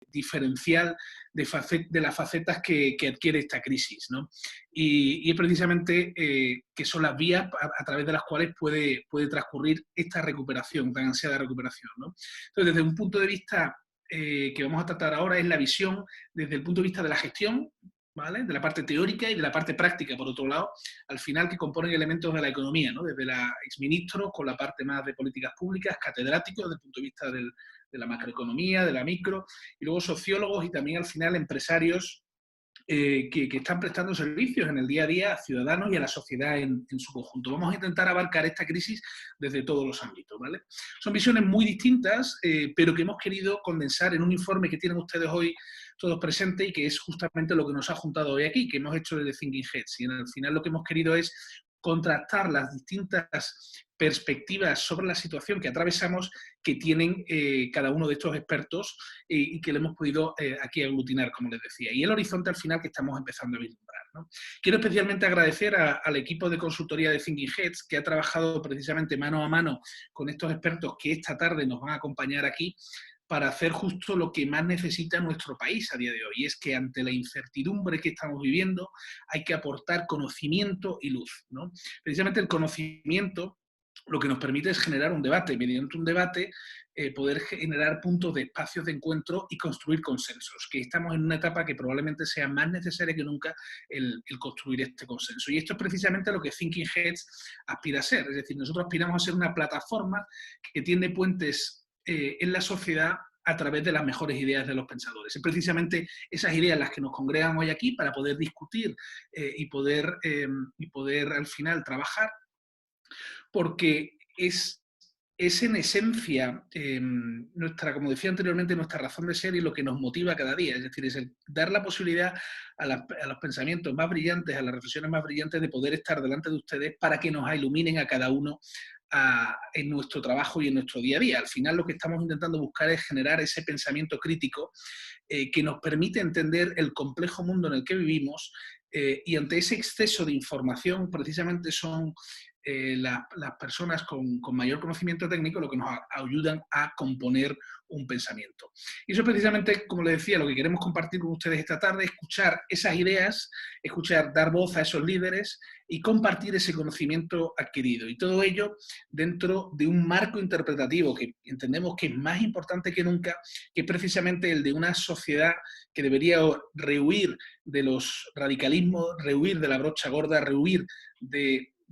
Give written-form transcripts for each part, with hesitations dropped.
diferencial de las facetas que adquiere esta crisis, ¿no? Y es precisamente que son las vías a través de las cuales puede transcurrir esta recuperación, tan ansiada recuperación, ¿no? Entonces, desde un punto de vista que vamos a tratar ahora, es la visión desde el punto de vista de la gestión, ¿vale? De la parte teórica y de la parte práctica, por otro lado, al final que componen elementos de la economía, ¿no? Desde la exministros con la parte más de políticas públicas, catedráticos desde el punto de vista de la macroeconomía, de la micro, y luego sociólogos y también al final empresarios que están prestando servicios en el día a día a ciudadanos y a la sociedad en su conjunto. Vamos a intentar abarcar esta crisis desde todos los ámbitos, ¿vale? Son visiones muy distintas, pero que hemos querido condensar en un informe que tienen ustedes hoy todos presentes y que es justamente lo que nos ha juntado hoy aquí, que hemos hecho desde Thinking Heads. Y al final lo que hemos querido es contrastar las distintas perspectivas sobre la situación que atravesamos que tienen cada uno de estos expertos y que le hemos podido aquí aglutinar, como les decía. Y el horizonte al final que estamos empezando a vislumbrar, ¿no? Quiero especialmente agradecer al equipo de consultoría de Thinking Heads que ha trabajado precisamente mano a mano con estos expertos que esta tarde nos van a acompañar aquí para hacer justo lo que más necesita nuestro país a día de hoy, y es que ante la incertidumbre que estamos viviendo hay que aportar conocimiento y luz, ¿no? Precisamente el conocimiento lo que nos permite es generar un debate, mediante un debate poder generar puntos de espacios de encuentro y construir consensos, que estamos en una etapa que probablemente sea más necesaria que nunca el construir este consenso. Y esto es precisamente lo que Thinking Heads aspira a ser, es decir, nosotros aspiramos a ser una plataforma que tiende puentes en la sociedad a través de las mejores ideas de los pensadores. Es precisamente esas ideas las que nos congregan hoy aquí para poder discutir y poder al final trabajar, porque es en esencia nuestra, como decía anteriormente, nuestra razón de ser y lo que nos motiva cada día. Es decir, es el dar la posibilidad a los pensamientos más brillantes, a las reflexiones más brillantes de poder estar delante de ustedes para que nos iluminen a cada uno en nuestro trabajo y en nuestro día a día. Al final lo que estamos intentando buscar es generar ese pensamiento crítico que nos permite entender el complejo mundo en el que vivimos y ante ese exceso de información precisamente son las personas con mayor conocimiento técnico lo que nos ayudan a componer un pensamiento. Y eso es precisamente, como les decía, lo que queremos compartir con ustedes esta tarde, escuchar esas ideas, dar voz a esos líderes y compartir ese conocimiento adquirido. Y todo ello dentro de un marco interpretativo que entendemos que es más importante que nunca, que es precisamente el de una sociedad que debería rehuir de los radicalismos, rehuir de la brocha gorda, rehuir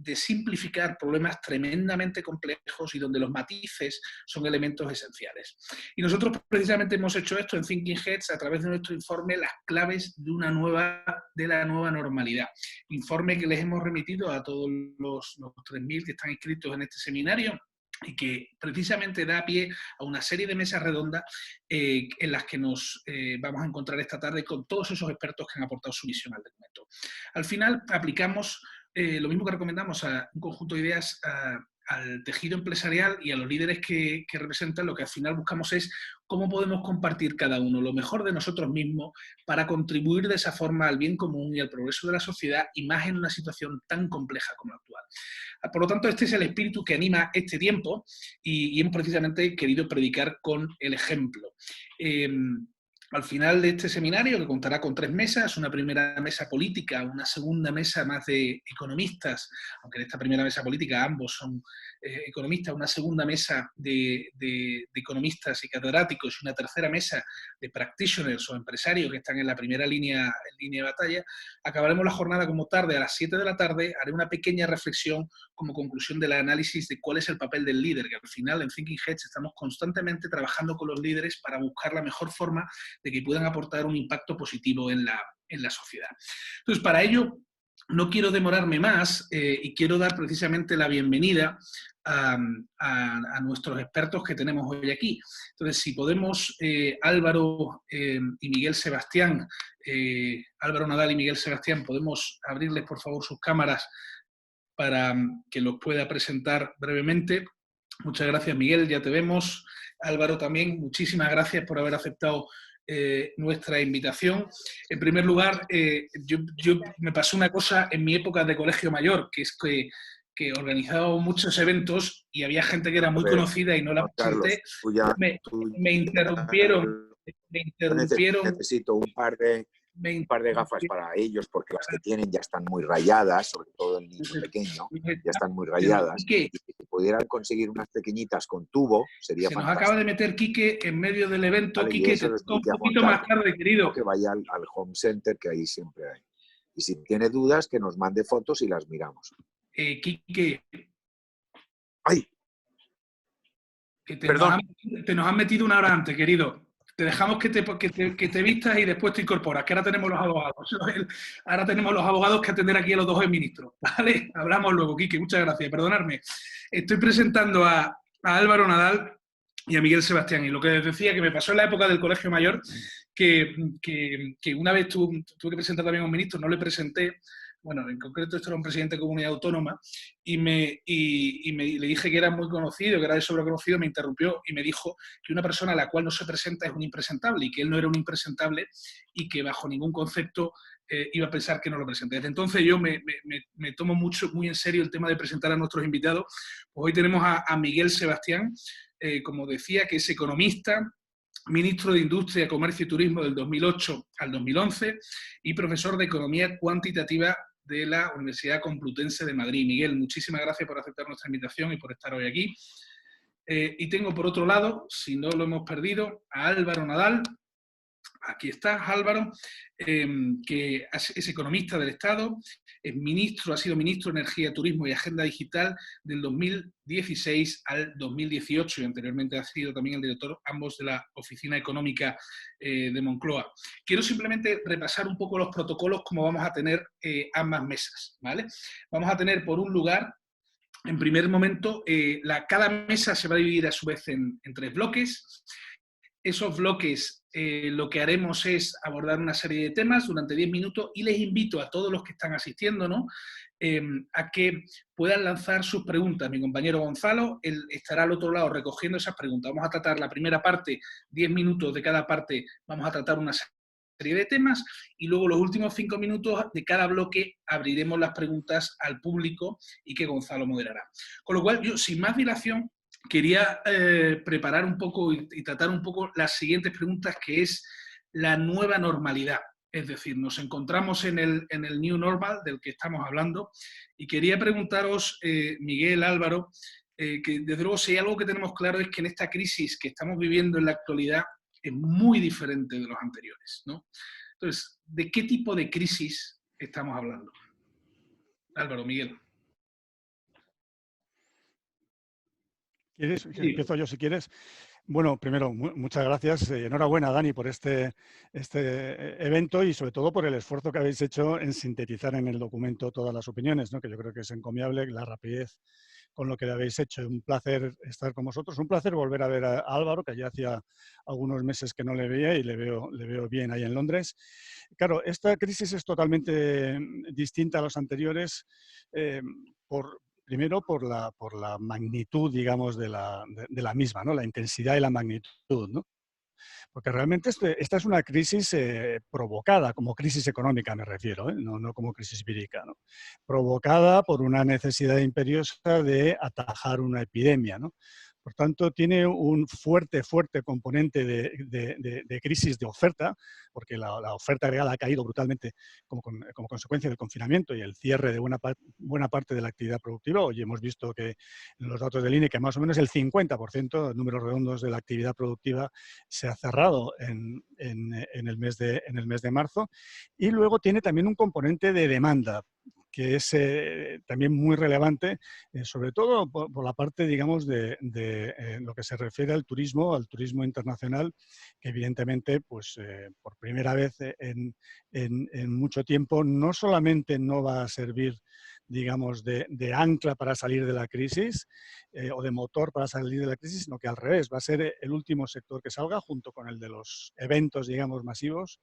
de simplificar problemas tremendamente complejos y donde los matices son elementos esenciales. Y nosotros precisamente hemos hecho esto en Thinking Heads a través de nuestro informe Las claves de la nueva normalidad. Informe que les hemos remitido a todos los 3.000 que están inscritos en este seminario y que precisamente da pie a una serie de mesas redondas en las que nos vamos a encontrar esta tarde con todos esos expertos que han aportado su visión al documento. Al final aplicamos lo mismo que recomendamos a un conjunto de ideas al tejido empresarial y a los líderes que representan. Lo que al final buscamos es cómo podemos compartir cada uno lo mejor de nosotros mismos para contribuir de esa forma al bien común y al progreso de la sociedad, y más en una situación tan compleja como la actual. Por lo tanto, este es el espíritu que anima este tiempo y hemos precisamente querido predicar con el ejemplo. Al final de este seminario, que contará con 3 mesas, una primera mesa política, una segunda mesa más de economistas, aunque en esta primera mesa política ambos son economistas, una segunda mesa de economistas y catedráticos y una tercera mesa de practitioners o empresarios que están en la primera línea de batalla, acabaremos la jornada como tarde, a las 7 de la tarde, haré una pequeña reflexión como conclusión del análisis de cuál es el papel del líder, que al final en Thinking Heads estamos constantemente trabajando con los líderes para buscar la mejor forma de que puedan aportar un impacto positivo en la sociedad. Entonces, para ello, no quiero demorarme más y quiero dar precisamente la bienvenida a nuestros expertos que tenemos hoy aquí. Entonces, si podemos, Álvaro y Miguel Sebastián, Álvaro Nadal y Miguel Sebastián, podemos abrirles, por favor, sus cámaras para que los pueda presentar brevemente. Muchas gracias, Miguel, ya te vemos. Álvaro también, muchísimas gracias por haber aceptado nuestra invitación. En primer lugar, yo me pasó una cosa en mi época de colegio mayor, que es que organizaba muchos eventos y había gente que era muy conocida y no la presenté. Me interrumpieron me Yo interrumpieron, necesito me un par de gafas interrumpieron. para ellos, porque las que tienen ya están muy rayadas, sobre todo el niño pequeño, ya están muy rayadas. Quique, Y si pudieran conseguir unas pequeñitas con tubo, sería se nos acaba de fantástico. meter Quique en medio del evento. ¿Vale? Y Quique, eso te lo toca un expliqué a Juan poquito más Carlos. tarde, querido. Que vaya al home center, que ahí siempre hay. Y si tiene dudas, que nos mande fotos y las miramos. Quique, ¡Ay! que Perdón. te nos han metido una hora antes, querido. Te dejamos que te vistas y después te incorporas, que ahora tenemos los abogados. Ahora tenemos los abogados que atender aquí a los dos ministros. ¿Vale? Hablamos luego, Quique. Muchas gracias. Perdonadme. Estoy presentando a Álvaro Nadal y a Miguel Sebastián. Y lo que les decía, que me pasó en la época del Colegio Mayor, que una vez tuve que presentar también a un ministro, no le presenté. Bueno, en concreto esto era un presidente de comunidad autónoma, le dije que era muy conocido, que era de sobreconocido, me interrumpió y me dijo que una persona a la cual no se presenta es un impresentable y que él no era un impresentable y que bajo ningún concepto iba a pensar que no lo presenté. Desde entonces yo me tomo muy en serio el tema de presentar a nuestros invitados. Pues hoy tenemos a Miguel Sebastián, como decía, que es economista, ministro de Industria, Comercio y Turismo del 2008 al 2011 y profesor de Economía Cuantitativa de la Universidad Complutense de Madrid. Miguel, muchísimas gracias por aceptar nuestra invitación y por estar hoy aquí. Y tengo por otro lado, si no lo hemos perdido, a Álvaro Nadal. Aquí está Álvaro, que es economista del Estado, es ministro, ha sido ministro de Energía, Turismo y Agenda Digital del 2016 al 2018 y anteriormente ha sido también el director ambos de la Oficina Económica de Moncloa. Quiero simplemente repasar un poco los protocolos como vamos a tener ambas mesas, ¿vale? Vamos a tener por un lugar, en primer momento, cada mesa se va a dividir a su vez en tres bloques. Esos bloques lo que haremos es abordar una serie de temas durante 10 minutos y les invito a todos los que están asistiendo, ¿no? A que puedan lanzar sus preguntas. Mi compañero Gonzalo, él estará al otro lado recogiendo esas preguntas. Vamos a tratar la primera parte, 10 minutos de cada parte, vamos a tratar una serie de temas y luego los últimos 5 minutos de cada bloque abriremos las preguntas al público y que Gonzalo moderará. Con lo cual, yo sin más dilación, quería preparar un poco y tratar un poco las siguientes preguntas, que es la nueva normalidad. Es decir, nos encontramos en el New Normal del que estamos hablando y quería preguntaros, Miguel, Álvaro, que desde luego si hay algo que tenemos claro es que en esta crisis que estamos viviendo en la actualidad es muy diferente de los anteriores, ¿no? Entonces, ¿de qué tipo de crisis estamos hablando? Álvaro, Miguel. ¿Quieres? Empiezo yo si quieres. Bueno, primero, muchas gracias. Enhorabuena, Dani, por este evento y sobre todo por el esfuerzo que habéis hecho en sintetizar en el documento todas las opiniones, ¿no? Que yo creo que es encomiable la rapidez con lo que le habéis hecho. Un placer estar con vosotros, un placer volver a ver a Álvaro, que ya hacía algunos meses que no le veía y le veo bien ahí en Londres. Claro, esta crisis es totalmente distinta a las anteriores primero por la magnitud, digamos, de la misma, ¿no? La intensidad y la magnitud, ¿no? Porque realmente esta es una crisis provocada, como crisis económica me refiero, no como crisis vírica, ¿no? Provocada por una necesidad imperiosa de atajar una epidemia, ¿no? Por tanto, tiene un fuerte componente de crisis de oferta, porque la oferta real ha caído brutalmente como consecuencia del confinamiento y el cierre de buena parte de la actividad productiva. Hoy hemos visto que en los datos del INE que más o menos el 50%, números redondos, de la actividad productiva se ha cerrado en el mes de marzo. Y luego tiene también un componente de demanda, que es también muy relevante, sobre todo por la parte, digamos, de lo que se refiere al turismo internacional, que evidentemente, pues, por primera vez en mucho tiempo, no solamente no va a servir, digamos, de ancla para salir de la crisis o de motor para salir de la crisis, sino que al revés, va a ser el último sector que salga junto con el de los eventos, digamos, masivos.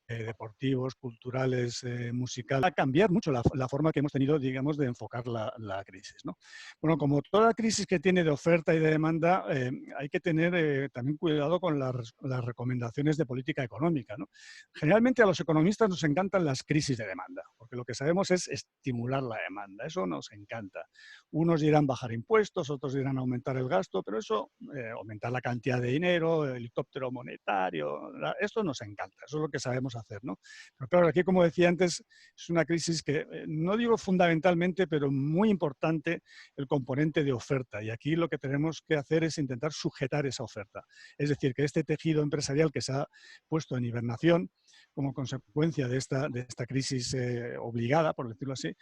deportivos, culturales, musicales, va a cambiar mucho la forma que hemos tenido, digamos, de enfocar la crisis, ¿no? Bueno, como toda crisis que tiene de oferta y de demanda, hay que tener también cuidado con las recomendaciones de política económica, ¿no? Generalmente a los economistas nos encantan las crisis de demanda, porque lo que sabemos es estimular la demanda, eso nos encanta. Unos dirán bajar impuestos, otros dirán aumentar el gasto, pero eso, aumentar la cantidad de dinero, el helicóptero monetario, esto nos encanta, eso es lo que sabemos hacer, ¿no? Pero claro, aquí, como decía antes, es una crisis que, no digo fundamentalmente, pero muy importante el componente de oferta. Y aquí lo que tenemos que hacer es intentar sujetar esa oferta. Es decir, que este tejido empresarial que se ha puesto en hibernación como consecuencia de esta crisis obligada, por decirlo así,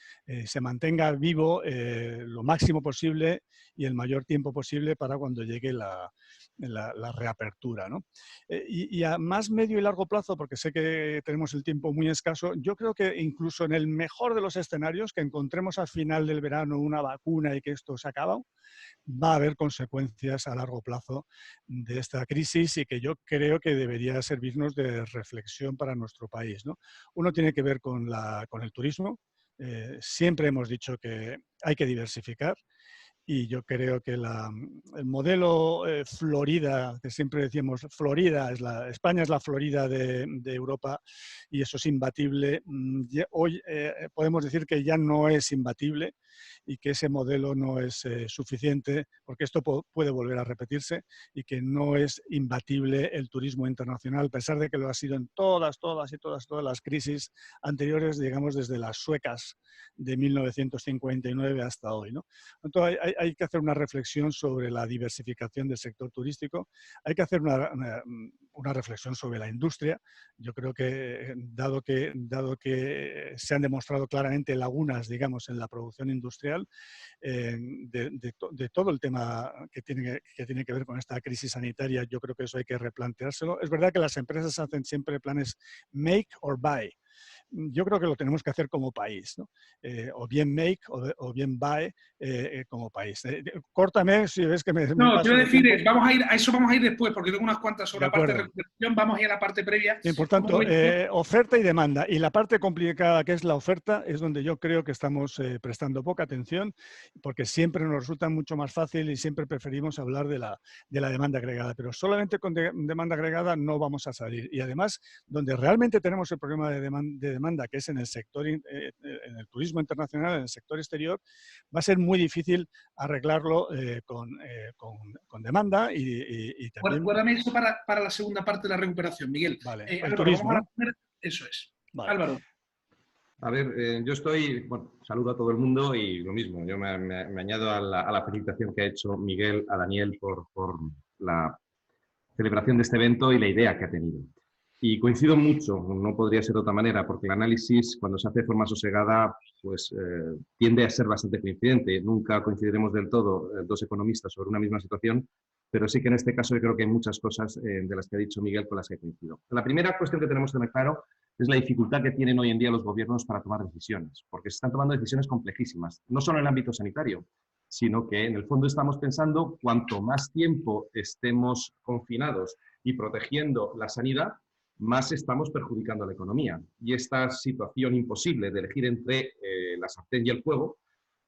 se mantenga vivo lo máximo posible y el mayor tiempo posible para cuando llegue la reapertura, ¿no? Y a más medio y largo plazo, porque sé que tenemos el tiempo muy escaso, yo creo que incluso en el mejor de los escenarios, que encontremos al final del verano una vacuna y que esto se acaba, va a haber consecuencias a largo plazo de esta crisis y que yo creo que debería servirnos de reflexión para nuestro país, ¿no? Uno tiene que ver con el turismo. Siempre hemos dicho que hay que diversificar. Y yo creo que el modelo Florida, que siempre decíamos, España es la Florida de Europa y eso es imbatible. Hoy podemos decir que ya no es imbatible y que ese modelo no es suficiente, porque esto puede volver a repetirse y que no es imbatible el turismo internacional, a pesar de que lo ha sido en todas las crisis anteriores, digamos desde las suecas de 1959 hasta hoy, ¿no? Entonces hay que hacer una reflexión sobre la diversificación del sector turístico, hay que hacer una reflexión sobre la industria. Yo creo que dado que se han demostrado claramente lagunas, digamos, en la producción industrial, de todo el tema que tiene que ver con esta crisis sanitaria, yo creo que eso hay que replanteárselo. Es verdad que las empresas hacen siempre planes make or buy. Yo creo que lo tenemos que hacer como país, ¿no? O bien make o bien buy como país. Córtame si ves que me No, paso quiero de decir, tiempo. a eso vamos a ir después, porque tengo unas cuantas sobre De la parte de acuerdo. recuperación, vamos a ir a la parte previa. Bien, por ¿Cómo tanto, ves tú? oferta y demanda. Y la parte complicada que es la oferta es donde yo creo que estamos prestando poca atención, porque siempre nos resulta mucho más fácil y siempre preferimos hablar de la demanda agregada. Pero solamente con demanda agregada no vamos a salir. Y además, donde realmente tenemos el problema de demanda, que es en el sector, en el turismo internacional, en el sector exterior, va a ser muy difícil arreglarlo con demanda y también... Guárdame eso para la segunda parte de la recuperación, Miguel. Vale, el Álvaro, turismo, vamos a ¿no? responder. Eso es. Vale. Álvaro. A ver, yo saludo a todo el mundo y lo mismo, yo me añado a la felicitación que ha hecho Miguel a Daniel por la celebración de este evento y la idea que ha tenido. Y coincido mucho, no podría ser de otra manera, porque el análisis, cuando se hace de forma sosegada, pues tiende a ser bastante coincidente. Nunca coincidiremos del todo dos economistas sobre una misma situación, pero sí que en este caso yo creo que hay muchas cosas de las que ha dicho Miguel con las que coincido. La primera cuestión que tenemos que tener claro es la dificultad que tienen hoy en día los gobiernos para tomar decisiones, porque se están tomando decisiones complejísimas, no solo en el ámbito sanitario, sino que en el fondo estamos pensando cuanto más tiempo estemos confinados y protegiendo la sanidad, más estamos perjudicando a la economía. Y esta situación imposible de elegir entre la sartén y el fuego,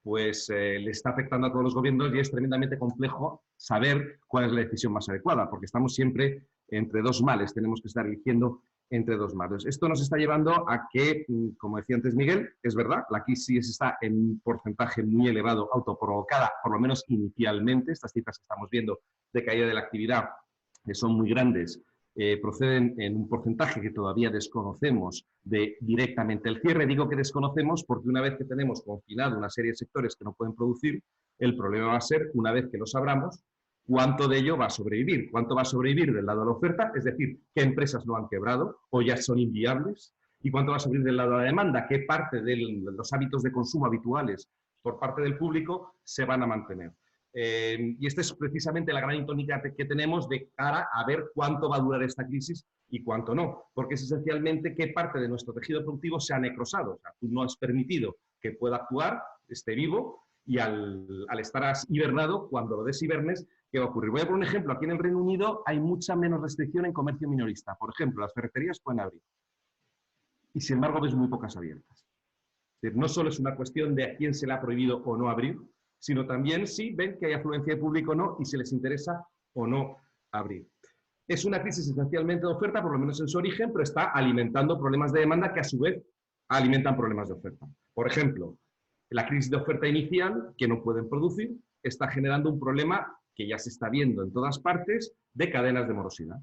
pues le está afectando a todos los gobiernos y es tremendamente complejo saber cuál es la decisión más adecuada, porque estamos siempre entre dos males, tenemos que estar eligiendo entre dos males. Esto nos está llevando a que, como decía antes Miguel, es verdad, la crisis está en un porcentaje muy elevado, autoprovocada, por lo menos inicialmente. Estas cifras que estamos viendo de caída de la actividad son muy grandes, proceden en un porcentaje que todavía desconocemos de directamente el cierre. Digo que desconocemos porque una vez que tenemos confinado una serie de sectores que no pueden producir, el problema va a ser, una vez que lo sabramos, cuánto de ello va a sobrevivir, cuánto va a sobrevivir del lado de la oferta, es decir, qué empresas no han quebrado o ya son inviables, y cuánto va a sobrevivir del lado de la demanda, qué parte de los hábitos de consumo habituales por parte del público se van a mantener. Y esta es precisamente la gran tónica que tenemos de cara a ver cuánto va a durar esta crisis y cuánto no, porque es esencialmente qué parte de nuestro tejido productivo se ha necrosado. O sea, tú no has permitido que pueda actuar, esté vivo, y al estar hibernado, cuando lo deshibernes, ¿qué va a ocurrir? Voy a poner un ejemplo. Aquí en el Reino Unido hay mucha menos restricción en comercio minorista. Por ejemplo, las ferreterías pueden abrir. y sin embargo ves muy pocas abiertas. Es decir, no solo es una cuestión de a quién se le ha prohibido o no abrir, sino también si ven que hay afluencia de público o no y si les interesa o no abrir. Es una crisis esencialmente de oferta, por lo menos en su origen, pero está alimentando problemas de demanda que a su vez alimentan problemas de oferta. Por ejemplo, la crisis de oferta inicial, que no pueden producir, está generando un problema que ya se está viendo en todas partes de cadenas de morosidad.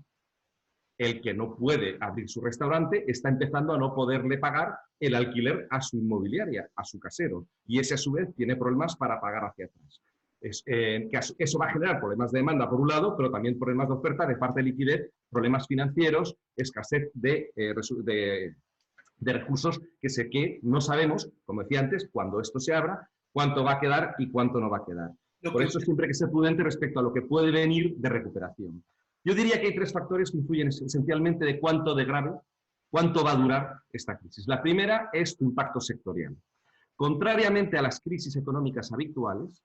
El que no puede abrir su restaurante está empezando a no poderle pagar el alquiler a su inmobiliaria, a su casero, y ese a su vez tiene problemas para pagar hacia atrás. Eso va a generar problemas de demanda por un lado, pero también problemas de oferta de parte de liquidez, problemas financieros, escasez de recursos que no sabemos, como decía antes, cuando esto se abra, cuánto va a quedar y cuánto no va a quedar. Por eso siempre hay que ser prudente respecto a lo que puede venir de recuperación. Yo diría que hay tres factores que influyen esencialmente de cuánto de grave, cuánto va a durar esta crisis. La primera es su impacto sectorial. Contrariamente a las crisis económicas habituales,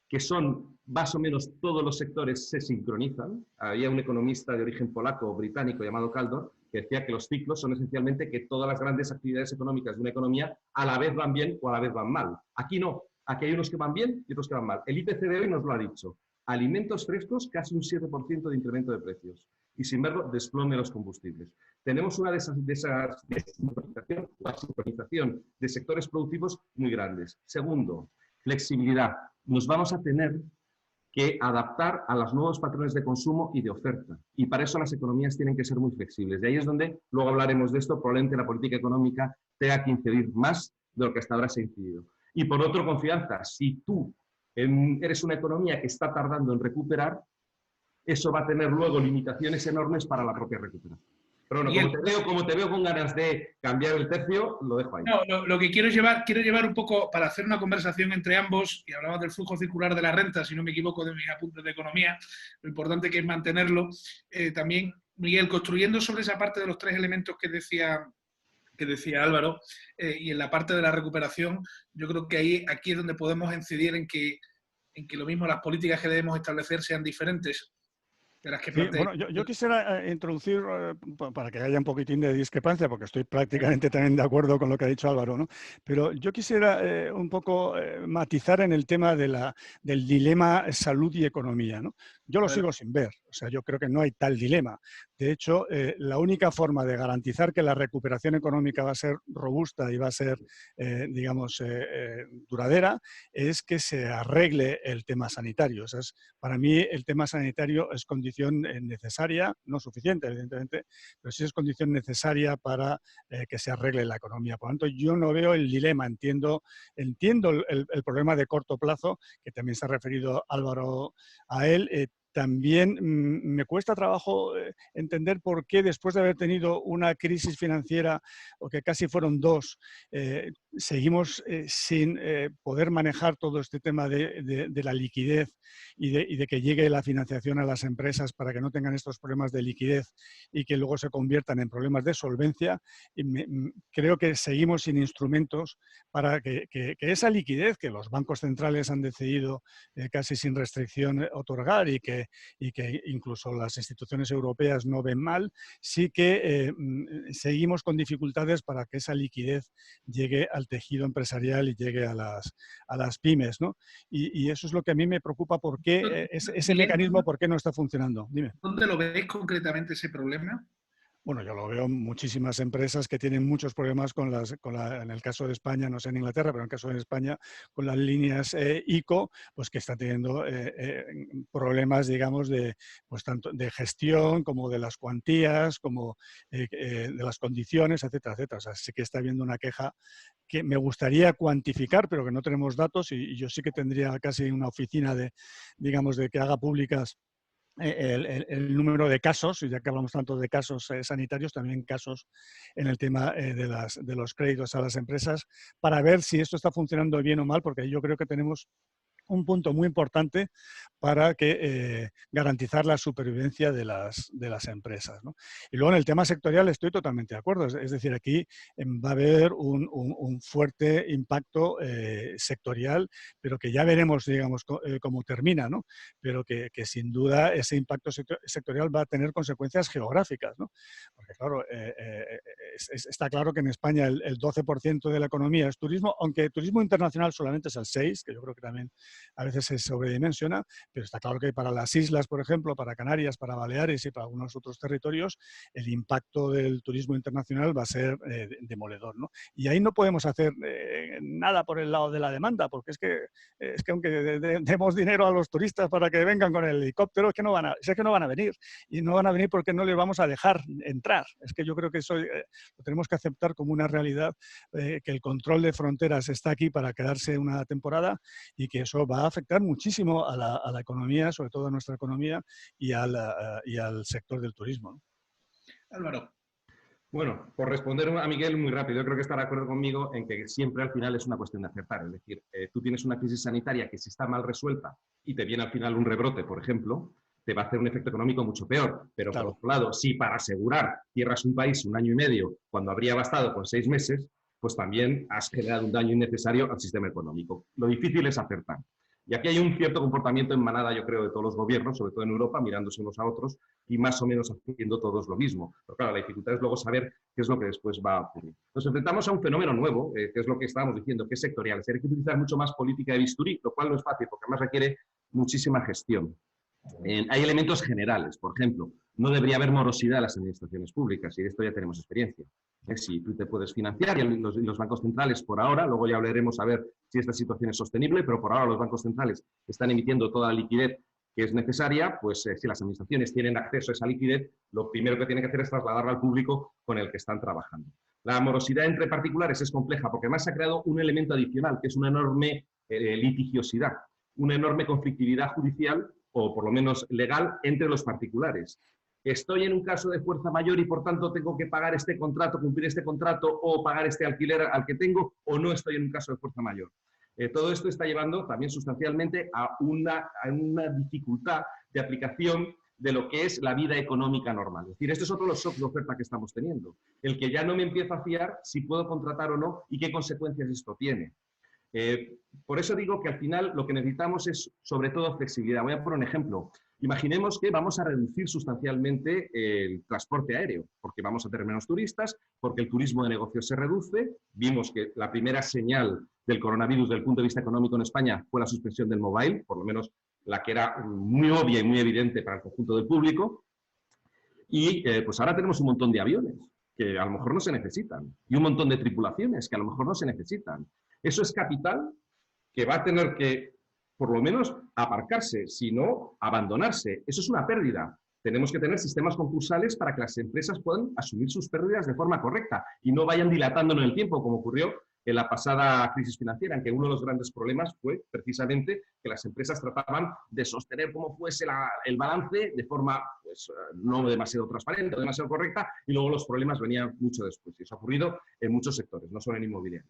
que son más o menos todos los sectores se sincronizan. Había un economista de origen polaco o británico llamado Kaldor que decía que los ciclos son esencialmente que todas las grandes actividades económicas de una economía a la vez van bien o a la vez van mal. Aquí no, aquí hay unos que van bien y otros que van mal. El IPC de hoy nos lo ha dicho. Alimentos frescos, casi un 7% de incremento de precios. Y sin embargo, desplome los combustibles. Tenemos una sincronización de sectores productivos muy grandes. Segundo, flexibilidad. Nos vamos a tener que adaptar a los nuevos patrones de consumo y de oferta. Y para eso las economías tienen que ser muy flexibles. De ahí es donde, luego hablaremos de esto, probablemente la política económica tenga que incidir más de lo que hasta ahora se ha incidido. Y por otro, confianza. Si tú eres una economía que está tardando en recuperar, eso va a tener luego limitaciones enormes para la propia recuperación. Pero bueno, como te veo con ganas de cambiar el tercio, lo dejo ahí. No, lo que quiero llevar un poco para hacer una conversación entre ambos, y hablamos del flujo circular de la renta, si no me equivoco de mis apuntes de economía, lo importante que es mantenerlo. También, Miguel, construyendo sobre esa parte de los tres elementos que decía Álvaro, y en la parte de la recuperación, yo creo que aquí es donde podemos incidir en que lo mismo las políticas que debemos establecer sean diferentes. Sí, bueno, yo quisiera introducir, para que haya un poquitín de discrepancia, porque estoy prácticamente también de acuerdo con lo que ha dicho Álvaro, ¿no? Pero yo quisiera un poco matizar en el tema del dilema salud y economía, ¿no? Yo lo sigo sin ver, o sea, yo creo que no hay tal dilema. De hecho, la única forma de garantizar que la recuperación económica va a ser robusta y va a ser, digamos, duradera, es que se arregle el tema sanitario. O sea, para mí el tema sanitario es condición necesaria, no suficiente, evidentemente, pero sí es condición necesaria para que se arregle la economía. Por lo tanto, yo no veo el dilema, entiendo el problema de corto plazo, que también se ha referido Álvaro a él. También me cuesta trabajo entender por qué después de haber tenido una crisis financiera, o que casi fueron dos, seguimos sin poder manejar todo este tema de la liquidez y de que llegue la financiación a las empresas para que no tengan estos problemas de liquidez y que luego se conviertan en problemas de solvencia. Y creo que seguimos sin instrumentos para que esa liquidez que los bancos centrales han decidido casi sin restricción otorgar y que incluso las instituciones europeas no ven mal, sí que seguimos con dificultades para que esa liquidez llegue al tejido empresarial y llegue a las pymes, ¿no? Y eso es lo que a mí me preocupa, por qué ese mecanismo, por qué no está funcionando. Dime. ¿Dónde lo veis concretamente ese problema? Bueno, yo lo veo en muchísimas empresas que tienen muchos problemas en el caso de España, no sé en Inglaterra, pero en el caso de España, con las líneas ICO, pues que están teniendo problemas, digamos, pues tanto de gestión como de las cuantías, como de las condiciones, etcétera, etcétera. O sea, sí que está habiendo una queja que me gustaría cuantificar, pero que no tenemos datos, y yo sí que tendría casi una oficina digamos, de que haga públicas el número de casos, y ya que hablamos tanto de casos sanitarios, también casos en el tema de los créditos a las empresas, para ver si esto está funcionando bien o mal, porque yo creo que tenemos un punto muy importante para que, garantizar la supervivencia de las empresas, ¿no? Y luego en el tema sectorial estoy totalmente de acuerdo. Es decir, aquí va a haber un fuerte impacto sectorial, pero que ya veremos, digamos, cómo termina, ¿no? Pero que sin duda ese impacto sectorial va a tener consecuencias geográficas, ¿no? Porque claro, está claro que en España el 12% de la economía es turismo, aunque el turismo internacional solamente es el 6%, que yo creo que también a veces se sobredimensiona, pero está claro que para las islas, por ejemplo, para Canarias, para Baleares y para algunos otros territorios, el impacto del turismo internacional va a ser demoledor, ¿no? Y ahí no podemos hacer nada por el lado de la demanda, porque es que aunque demos dinero a los turistas para que vengan con el helicóptero, es que no van a venir. Y no van a venir porque no les vamos a dejar entrar. Es que yo creo que eso lo tenemos que aceptar como una realidad, que el control de fronteras está aquí para quedarse una temporada y que eso va a afectar muchísimo a la economía, sobre todo a nuestra economía y al sector del turismo, ¿no? Álvaro. Bueno, por responder a Miguel muy rápido, yo creo que estará de acuerdo conmigo en que siempre al final es una cuestión de acertar. Es decir, tú tienes una crisis sanitaria que si está mal resuelta y te viene al final un rebrote, por ejemplo, te va a hacer un efecto económico mucho peor. Pero claro, por otro lado, si para asegurar cierras un país 1 año y medio cuando habría bastado con 6 meses, pues también has generado un daño innecesario al sistema económico. Lo difícil es acertar. Y aquí hay un cierto comportamiento en manada, yo creo, de todos los gobiernos, sobre todo en Europa, mirándose unos a otros y más o menos haciendo todos lo mismo. Pero claro, la dificultad es luego saber qué es lo que después va a ocurrir. Nos enfrentamos a un fenómeno nuevo, que es lo que estábamos diciendo, que es sectorial. Hay que utilizar mucho más política de bisturí, lo cual no es fácil, porque además requiere muchísima gestión. Hay elementos generales, por ejemplo, no debería haber morosidad en las administraciones públicas, y de esto ya tenemos experiencia. Si tú te puedes financiar, y los bancos centrales por ahora, luego ya hablaremos a ver si esta situación es sostenible, pero por ahora los bancos centrales están emitiendo toda la liquidez que es necesaria, pues si las administraciones tienen acceso a esa liquidez, lo primero que tienen que hacer es trasladarla al público con el que están trabajando. La morosidad entre particulares es compleja, porque además se ha creado un elemento adicional, que es una enorme litigiosidad, una enorme conflictividad judicial, o por lo menos legal, entre los particulares. Estoy en un caso de fuerza mayor y por tanto tengo que pagar este contrato, cumplir este contrato o pagar este alquiler al que tengo, o no estoy en un caso de fuerza mayor. Todo esto está llevando también sustancialmente a una dificultad de aplicación de lo que es la vida económica normal. Es decir, este es otro de los shocks de oferta que estamos teniendo. El que ya no me empiezo a fiar si puedo contratar o no y qué consecuencias esto tiene. Por eso digo que al final lo que necesitamos es sobre todo flexibilidad. Voy a poner un ejemplo. Imaginemos que vamos a reducir sustancialmente el transporte aéreo, porque vamos a tener menos turistas, porque el turismo de negocios se reduce. Vimos que la primera señal del coronavirus desde el punto de vista económico en España fue la suspensión del mobile, por lo menos la que era muy obvia y muy evidente para el conjunto del público. Y pues ahora tenemos un montón de aviones que a lo mejor no se necesitan y un montón de tripulaciones que a lo mejor no se necesitan. Eso es capital que va a tener que, por lo menos, aparcarse, si no, abandonarse. Eso es una pérdida. Tenemos que tener sistemas concursales para que las empresas puedan asumir sus pérdidas de forma correcta y no vayan dilatándolo en el tiempo, como ocurrió en la pasada crisis financiera, en que uno de los grandes problemas fue precisamente que las empresas trataban de sostener como fuese el balance de forma pues, no demasiado transparente o demasiado correcta, y luego los problemas venían mucho después. Y eso ha ocurrido en muchos sectores, no solo en inmobiliario.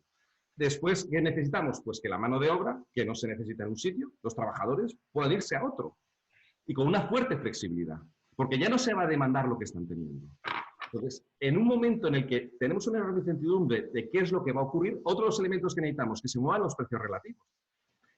Después, ¿qué necesitamos? Pues que la mano de obra, que no se necesita en un sitio, los trabajadores, puedan irse a otro. Y con una fuerte flexibilidad, porque ya no se va a demandar lo que están teniendo. Entonces, en un momento en el que tenemos una enorme incertidumbre de qué es lo que va a ocurrir, otro de los elementos que necesitamos, que se muevan los precios relativos.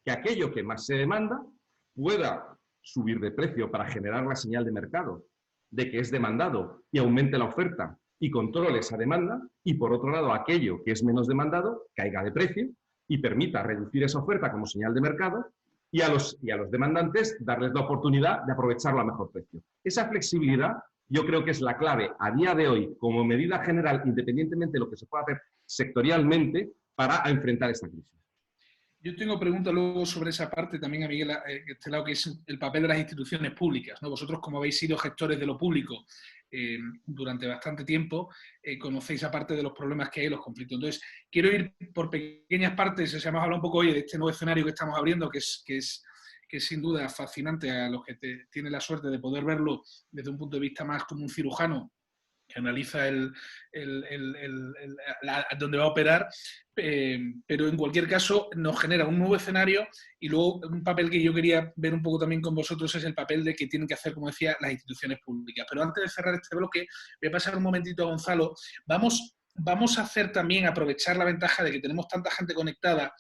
Que aquello que más se demanda pueda subir de precio para generar la señal de mercado de que es demandado y aumente la oferta y controle esa demanda, y por otro lado aquello que es menos demandado caiga de precio y permita reducir esa oferta como señal de mercado y a los demandantes darles la oportunidad de aprovecharlo a mejor precio. Esa flexibilidad yo creo que es la clave a día de hoy como medida general, independientemente de lo que se pueda hacer sectorialmente, para enfrentar esta crisis. Yo tengo preguntas luego sobre esa parte también a Miguel, este lado, que es el papel de las instituciones públicas, ¿no? Vosotros, como habéis sido gestores de lo público durante bastante tiempo, conocéis aparte de los problemas que hay, los conflictos. Entonces, quiero ir por pequeñas partes. O sea, hemos hablado un poco hoy de este nuevo escenario que estamos abriendo, que es sin duda fascinante a los que tienen la suerte de poder verlo desde un punto de vista más como un cirujano que analiza dónde va a operar, pero en cualquier caso nos genera un nuevo escenario y luego un papel que yo quería ver un poco también con vosotros es el papel de que tienen que hacer, como decía, las instituciones públicas. Pero antes de cerrar este bloque, voy a pasar un momentito a Gonzalo. Vamos a hacer también, aprovechar la ventaja de que tenemos tanta gente conectada,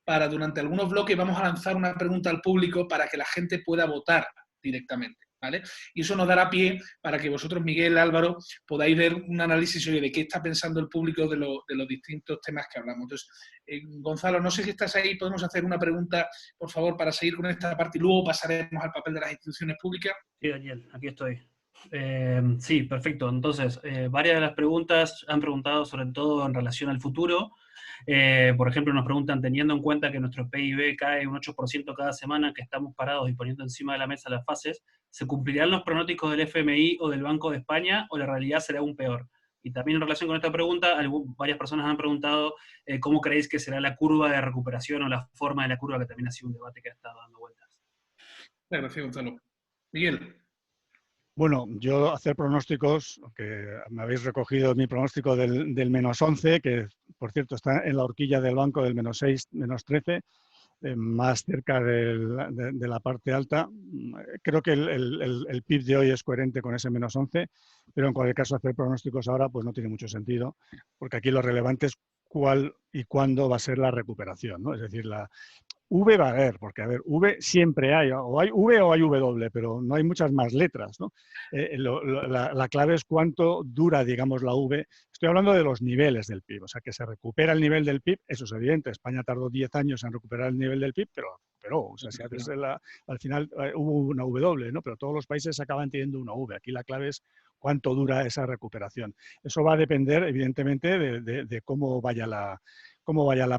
para durante algunos bloques vamos a lanzar una pregunta al público para que la gente pueda votar directamente, ¿vale? Y eso nos dará pie para que vosotros, Miguel, Álvaro, podáis ver un análisis de qué está pensando el público de los distintos temas que hablamos. Entonces, Gonzalo, no sé si estás ahí, podemos hacer una pregunta, por favor, para seguir con esta parte y luego pasaremos al papel de las instituciones públicas. Sí, Daniel, aquí estoy. Sí, perfecto. Entonces, varias de las preguntas han preguntado sobre todo en relación al futuro. Por ejemplo, nos preguntan, teniendo en cuenta que nuestro PIB cae un 8% cada semana, que estamos parados y poniendo encima de la mesa las fases, ¿se cumplirán los pronósticos del FMI o del Banco de España o la realidad será aún peor? Y también en relación con esta pregunta, varias personas han preguntado cómo creéis que será la curva de recuperación o la forma de la curva, que también ha sido un debate que ha estado dando vueltas. Gracias, Gonzalo. Miguel. Bueno, yo hacer pronósticos, que me habéis recogido mi pronóstico del -11, que por cierto está en la horquilla del banco del -6, -13, más cerca de la parte alta. Creo que el PIB de hoy es coherente con ese -11, pero en cualquier caso hacer pronósticos ahora pues no tiene mucho sentido, porque aquí lo relevante es cuál y cuándo va a ser la recuperación, ¿no? Es decir, la V va a haber, porque a ver, V siempre hay, o hay V o hay W, pero no hay muchas más letras, ¿no? La clave es cuánto dura, digamos, la V. Estoy hablando de los niveles del PIB, o sea, que se recupera el nivel del PIB, eso es evidente. España tardó 10 años en recuperar el nivel del PIB, pero o sea, si antes al final hubo una W, ¿no? Pero todos los países acaban teniendo una V. Aquí la clave es cuánto dura esa recuperación. Eso va a depender, evidentemente, de cómo vaya la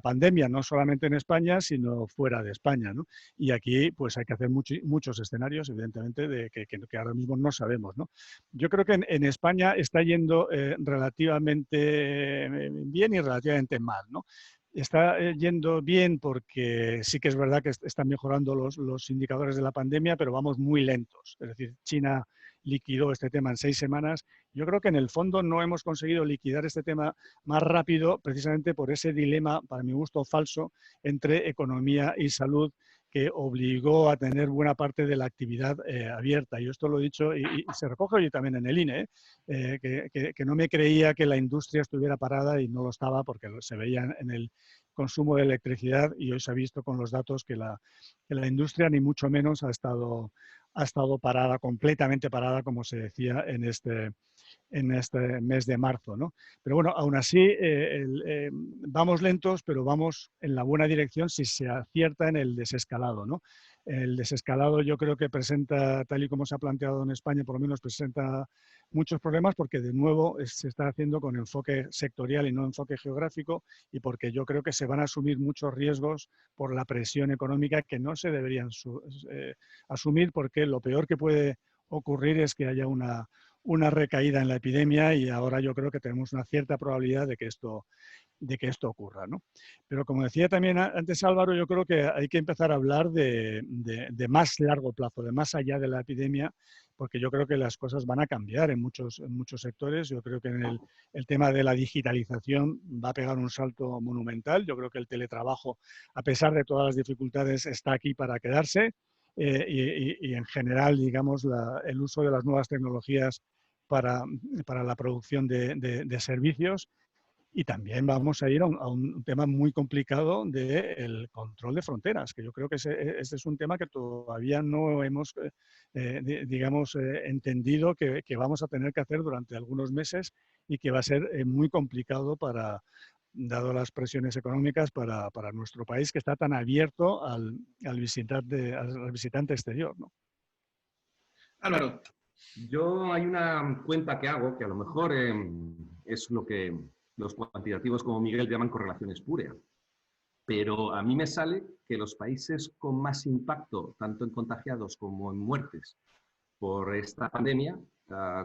pandemia, no solamente en España, sino fuera de España, ¿no? Y aquí pues hay que hacer muchos escenarios, evidentemente, que ahora mismo no sabemos, ¿no? Yo creo que en España está yendo relativamente bien y relativamente mal, ¿no? Está yendo bien porque sí que es verdad que están mejorando los indicadores de la pandemia, pero vamos muy lentos. Es decir, China liquidó este tema en 6 semanas. Yo creo que en el fondo no hemos conseguido liquidar este tema más rápido precisamente por ese dilema, para mi gusto, falso entre economía y salud, que obligó a tener buena parte de la actividad abierta. Yo esto lo he dicho y se recoge hoy también en el INE, que no me creía que la industria estuviera parada y no lo estaba porque se veía en el consumo de electricidad y hoy se ha visto con los datos que la industria ni mucho menos ha estado parada, completamente parada, como se decía en este mes de marzo, ¿no? Pero bueno, aún así vamos lentos, pero vamos en la buena dirección si se acierta en el desescalado, ¿no? El desescalado yo creo que presenta, tal y como se ha planteado en España, por lo menos presenta muchos problemas porque de nuevo se está haciendo con enfoque sectorial y no enfoque geográfico y porque yo creo que se van a asumir muchos riesgos por la presión económica que no se deberían asumir, porque lo peor que puede ocurrir es que haya una recaída en la epidemia y ahora yo creo que tenemos una cierta probabilidad de que esto ocurra, ¿no? Pero como decía también antes Álvaro, yo creo que hay que empezar a hablar de más largo plazo, de más allá de la epidemia, porque yo creo que las cosas van a cambiar en muchos sectores. Yo creo que en el tema de la digitalización va a pegar un salto monumental. Yo creo que el teletrabajo, a pesar de todas las dificultades, está aquí para quedarse. Y en general, digamos, el uso de las nuevas tecnologías para la producción de servicios. Y también vamos a ir a un tema muy complicado del control de fronteras, que yo creo que este es un tema que todavía no hemos, digamos, entendido que vamos a tener que hacer durante algunos meses y que va a ser muy complicado dado las presiones económicas para nuestro país, que está tan abierto al visitante exterior, ¿no? Álvaro. Yo hay una cuenta que hago que a lo mejor es lo que los cuantitativos como Miguel llaman correlación espúrea. Pero a mí me sale que los países con más impacto, tanto en contagiados como en muertes por esta pandemia,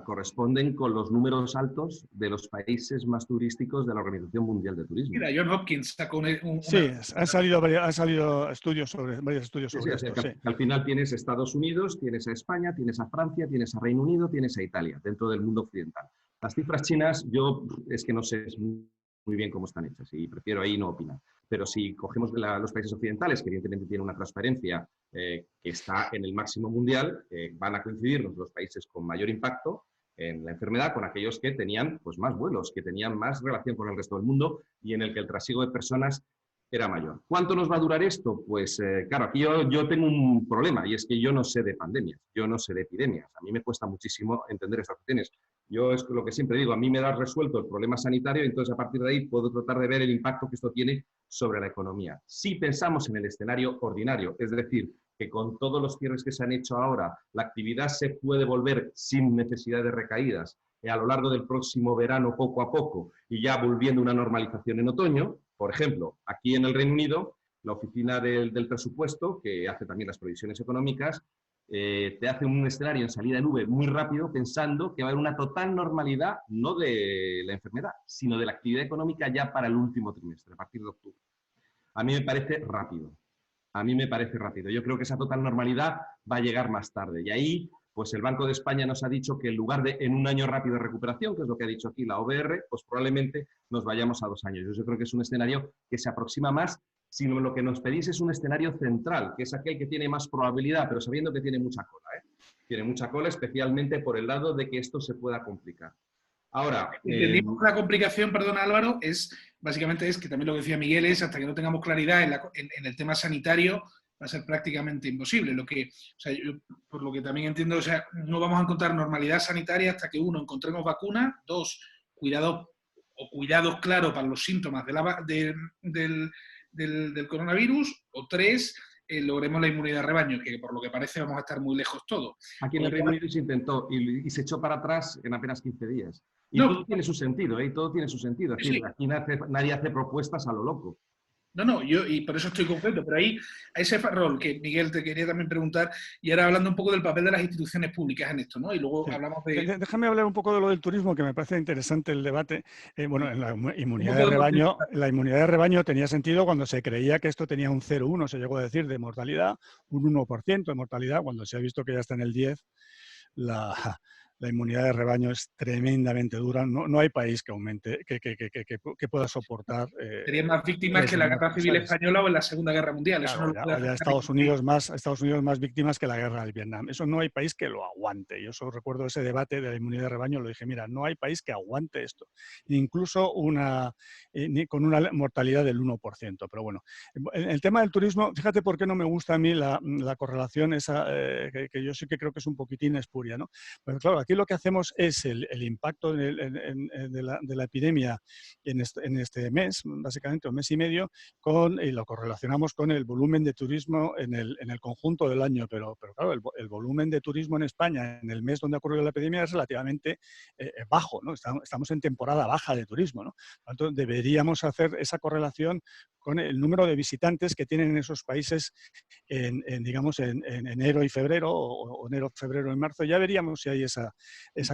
corresponden con los números altos de los países más turísticos de la Organización Mundial de Turismo. Mira, John Hopkins sacó Sí, han salido estudios varios estudios sobre esto. Sí. Al final tienes a Estados Unidos, tienes a España, tienes a Francia, tienes a Reino Unido, tienes a Italia, dentro del mundo occidental. Las cifras chinas, yo es que no sé muy bien cómo están hechas y prefiero ahí no opinar. Pero si cogemos los países occidentales, que evidentemente tienen una transparencia que está en el máximo mundial, van a coincidir los países con mayor impacto en la enfermedad con aquellos que tenían pues, más vuelos, que tenían más relación con el resto del mundo y en el que el trasiego de personas era mayor. ¿Cuánto nos va a durar esto? Pues claro, aquí yo tengo un problema y es que yo no sé de pandemias, yo no sé de epidemias. A mí me cuesta muchísimo entender estas cuestiones. Yo es lo que siempre digo, a mí me da resuelto el problema sanitario y entonces a partir de ahí puedo tratar de ver el impacto que esto tiene sobre la economía. Si pensamos en el escenario ordinario, es decir, que con todos los cierres que se han hecho ahora, la actividad se puede volver sin necesidad de recaídas a lo largo del próximo verano poco a poco y ya volviendo a una normalización en otoño. Por ejemplo, aquí en el Reino Unido, la oficina del presupuesto, que hace también las previsiones económicas, te hace un escenario en salida de nube muy rápido pensando que va a haber una total normalidad, no de la enfermedad, sino de la actividad económica ya para el último trimestre, a partir de octubre. A mí me parece rápido. A mí me parece rápido. Yo creo que esa total normalidad va a llegar más tarde. Y ahí, pues el Banco de España nos ha dicho que en lugar de en un año rápido de recuperación, que es lo que ha dicho aquí la OBR, pues probablemente nos vayamos a 2 años. Yo creo que es un escenario que se aproxima más, sino lo que nos pedís es un escenario central, que es aquel que tiene más probabilidad, pero sabiendo que tiene mucha cola, ¿eh? Tiene mucha cola, especialmente por el lado de que esto se pueda complicar. Ahora, entendimos que la complicación, perdona Álvaro, básicamente es que también lo que decía Miguel es hasta que no tengamos claridad en el tema sanitario va a ser prácticamente imposible. O sea, yo, por lo que también entiendo, o sea, no vamos a encontrar normalidad sanitaria hasta que, uno, encontremos vacuna, dos, cuidados claros para los síntomas del coronavirus, o tres, logremos la inmunidad de rebaño, que por lo que parece vamos a estar muy lejos todos. Aquí en el Reino Unido se intentó y se echó para atrás en apenas 15 días. Y No, todo tiene su sentido, ¿eh? Todo tiene su sentido. Es decir, aquí nadie hace propuestas a lo loco. No, y por eso estoy completo, pero ahí, a ese rol que Miguel te quería también preguntar, y ahora hablando un poco del papel de las instituciones públicas en esto, ¿no? Y luego hablamos de... Déjame hablar un poco de lo del turismo, que me parece interesante el debate. Bueno, en la inmunidad de rebaño tenía sentido cuando se creía que esto tenía un 0,1, se llegó a decir, de mortalidad, un 1% de mortalidad, cuando se ha visto que ya está en el 10%, la inmunidad de rebaño es tremendamente dura. No hay país que aumente, que pueda soportar. Serían más víctimas que la Guerra Civil Española o en la Segunda Guerra Mundial. Claro, eso no lo puede hacer Estados Unidos más víctimas que la guerra del Vietnam. Eso no hay país que lo aguante. Yo solo recuerdo ese debate de la inmunidad de rebaño, lo dije, mira, no hay país que aguante esto. Incluso con una mortalidad del 1%. Pero bueno, el tema del turismo, fíjate por qué no me gusta a mí la correlación esa, que yo sí que creo que es un poquitín espuria, ¿no? Pero claro, aquí lo que hacemos es el impacto de la epidemia en este mes, básicamente un mes y medio, y lo correlacionamos con el volumen de turismo en el conjunto del año. Pero claro, el volumen de turismo en España en el mes donde ha ocurrido la epidemia es relativamente bajo, ¿no? Estamos en temporada baja de turismo, ¿no? Por lo tanto, deberíamos hacer esa correlación con el número de visitantes que tienen esos países digamos, en enero y febrero, o enero, febrero y marzo. Ya veríamos si hay esa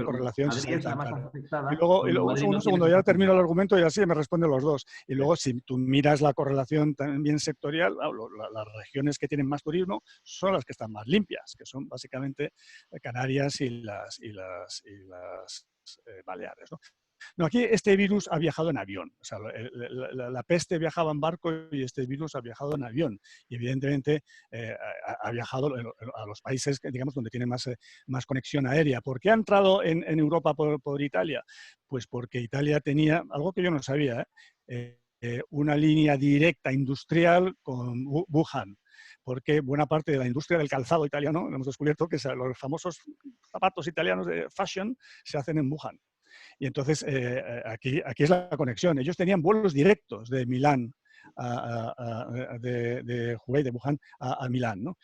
correlación. Madrid es la más afectada. Y luego un segundo, ya termino el argumento y así me responden los dos. Y luego, si tú miras la correlación también sectorial, las regiones que tienen más turismo son las que están más limpias, que son básicamente Canarias y las Baleares, ¿no? No, aquí este virus ha viajado en avión. O sea, la peste viajaba en barco y este virus ha viajado en avión. Y evidentemente ha viajado a los países, digamos, donde tiene más conexión aérea. ¿Por qué ha entrado en Europa por Italia? Pues porque Italia tenía, algo que yo no sabía, una línea directa industrial con Wuhan, porque buena parte de la industria del calzado italiano, hemos descubierto que los famosos zapatos italianos de fashion se hacen en Wuhan. Y entonces aquí es la conexión. Ellos tenían vuelos directos de Milán, de Hubei, de Wuhan a Milán, ¿no?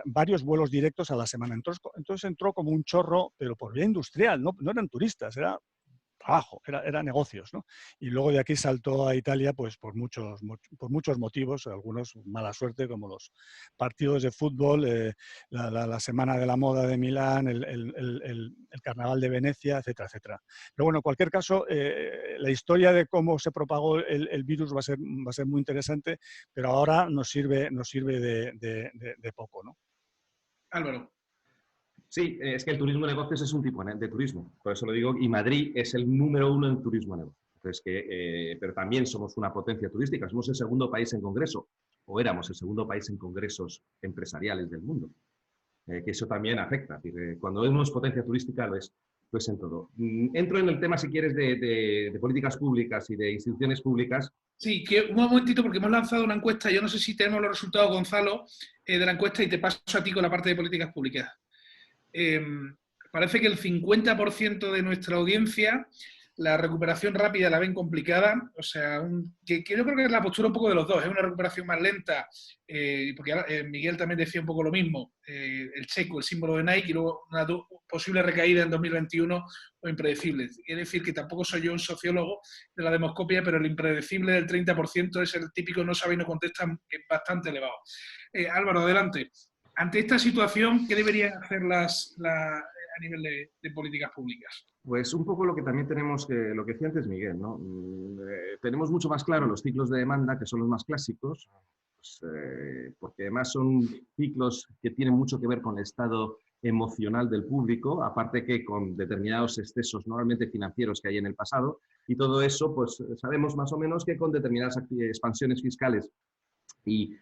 Varios vuelos directos a la semana. Entonces entró como un chorro, pero por vía industrial, no eran turistas, era trabajo, era negocios, ¿no? Y luego de aquí saltó a Italia pues por muchos motivos, algunos mala suerte, como los partidos de fútbol, la Semana de la Moda de Milán, el Carnaval de Venecia, etcétera, etcétera. Pero bueno, en cualquier caso, la historia de cómo se propagó el virus va a ser muy interesante, pero ahora nos sirve de poco, ¿no? Álvaro. Sí, es que el turismo de negocios es un tipo de turismo, por eso lo digo, y Madrid es el número 1 en turismo de negocios. Entonces, pero también somos una potencia turística, somos el segundo país en congreso, o éramos el segundo país en congresos empresariales del mundo, que eso también afecta. Es decir, cuando vemos potencia turística lo es en todo. Entro en el tema, si quieres, de políticas públicas y de instituciones públicas. Sí, que un momentito, porque hemos lanzado una encuesta, yo no sé si tenemos los resultados, Gonzalo, de la encuesta, y te paso a ti con la parte de políticas públicas. Parece que el 50% de nuestra audiencia la recuperación rápida la ven complicada, o sea, que yo creo que es la postura un poco de los dos, es una recuperación más lenta, porque ahora, Miguel también decía un poco lo mismo, el checo, el símbolo de Nike, y luego una posible recaída en 2021 o impredecible. Es decir, que tampoco soy yo un sociólogo de la demoscopia, pero el impredecible del 30% es el típico no sabe y no contesta, que es bastante elevado. Álvaro, adelante. Ante esta situación, ¿qué deberían hacer a nivel de políticas públicas? Pues un poco lo que también tenemos, lo que decía antes Miguel, ¿no? Tenemos mucho más claro los ciclos de demanda, que son los más clásicos, pues, porque además son ciclos que tienen mucho que ver con el estado emocional del público, aparte que con determinados excesos normalmente financieros que hay en el pasado, y todo eso, pues sabemos más o menos que con determinadas expansiones fiscales y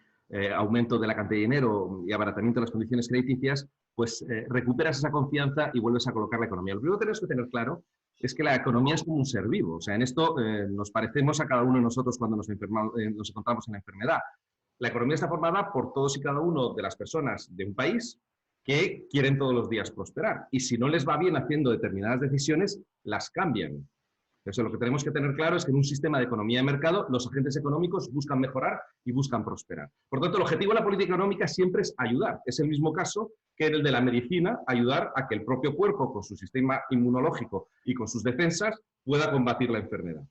aumento de la cantidad de dinero y abaratamiento de las condiciones crediticias, pues recuperas esa confianza y vuelves a colocar la economía. Lo primero que tenemos que tener claro es que la economía es como un ser vivo. O sea, en esto nos parecemos a cada uno de nosotros cuando nos encontramos en la enfermedad. La economía está formada por todos y cada uno de las personas de un país que quieren todos los días prosperar. Y si no les va bien haciendo determinadas decisiones, las cambian. Entonces, lo que tenemos que tener claro es que en un sistema de economía de mercado, los agentes económicos buscan mejorar y buscan prosperar. Por tanto, el objetivo de la política económica siempre es ayudar. Es el mismo caso que el de la medicina, ayudar a que el propio cuerpo, con su sistema inmunológico y con sus defensas, pueda combatir la enfermedad.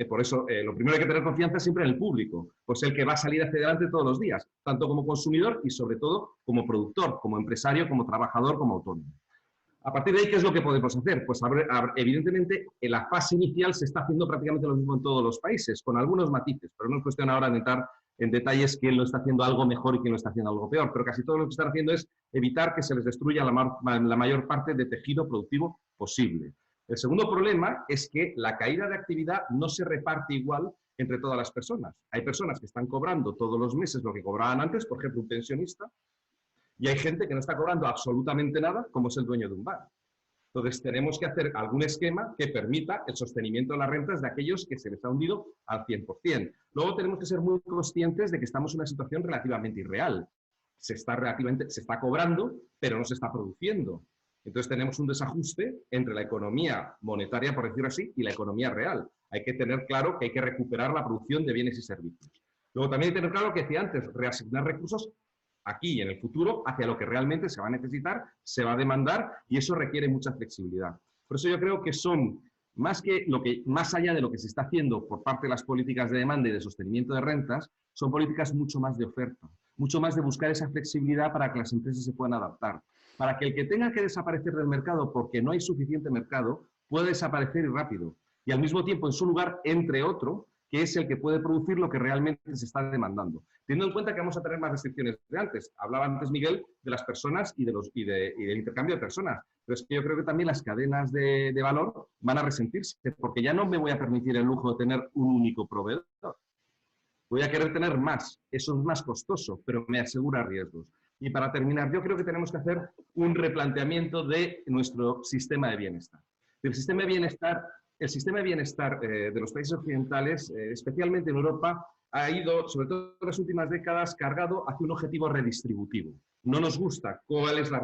Por eso, lo primero hay que tener confianza siempre en el público, pues el que va a salir hacia adelante todos los días, tanto como consumidor y, sobre todo, como productor, como empresario, como trabajador, como autónomo. A partir de ahí, ¿qué es lo que podemos hacer? Pues evidentemente, en la fase inicial se está haciendo prácticamente lo mismo en todos los países, con algunos matices, pero no es cuestión ahora de entrar en detalles quién lo está haciendo algo mejor y quién lo está haciendo algo peor, pero casi todo lo que están haciendo es evitar que se les destruya la mayor parte de tejido productivo posible. El segundo problema es que la caída de actividad no se reparte igual entre todas las personas. Hay personas que están cobrando todos los meses lo que cobraban antes, por ejemplo, un pensionista, y hay gente que no está cobrando absolutamente nada, como es el dueño de un bar. Entonces, tenemos que hacer algún esquema que permita el sostenimiento de las rentas de aquellos que se les ha hundido al 100%. Luego, tenemos que ser muy conscientes de que estamos en una situación relativamente irreal. Se está cobrando, pero no se está produciendo. Entonces, tenemos un desajuste entre la economía monetaria, por decirlo así, y la economía real. Hay que tener claro que hay que recuperar la producción de bienes y servicios. Luego, también hay que tener claro que decía antes, reasignar recursos aquí y en el futuro hacia lo que realmente se va a necesitar, se va a demandar, y eso requiere mucha flexibilidad. Por eso yo creo que son, más allá de lo que se está haciendo por parte de las políticas de demanda y de sostenimiento de rentas, son políticas mucho más de oferta, mucho más de buscar esa flexibilidad para que las empresas se puedan adaptar, para que el que tenga que desaparecer del mercado porque no hay suficiente mercado, pueda desaparecer y rápido, y al mismo tiempo en su lugar entre otro, que es el que puede producir lo que realmente se está demandando. Teniendo en cuenta que vamos a tener más restricciones de antes. Hablaba antes Miguel de las personas y del intercambio de personas. Pero es que yo creo que también las cadenas de valor van a resentirse, porque ya no me voy a permitir el lujo de tener un único proveedor. Voy a querer tener más. Eso es más costoso, pero me asegura riesgos. Y para terminar, yo creo que tenemos que hacer un replanteamiento de nuestro sistema de bienestar. El sistema de bienestar de los países occidentales, especialmente en Europa, ha ido, sobre todo en las últimas décadas, cargado hacia un objetivo redistributivo. No nos gusta cuál es la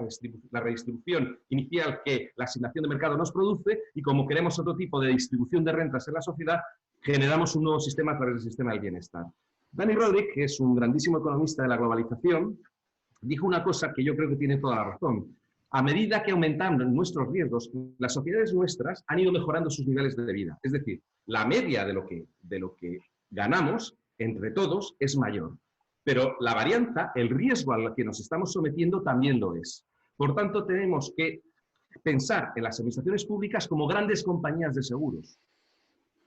redistribución inicial que la asignación de mercado nos produce, y como queremos otro tipo de distribución de rentas en la sociedad, generamos un nuevo sistema a través del sistema del bienestar. Dani Rodrik, que es un grandísimo economista de la globalización, dijo una cosa que yo creo que tiene toda la razón. A medida que aumentan nuestros riesgos, las sociedades nuestras han ido mejorando sus niveles de vida. Es decir, la media de lo que ganamos entre todos es mayor. Pero la varianza, el riesgo al que nos estamos sometiendo también lo es. Por tanto, tenemos que pensar en las administraciones públicas como grandes compañías de seguros.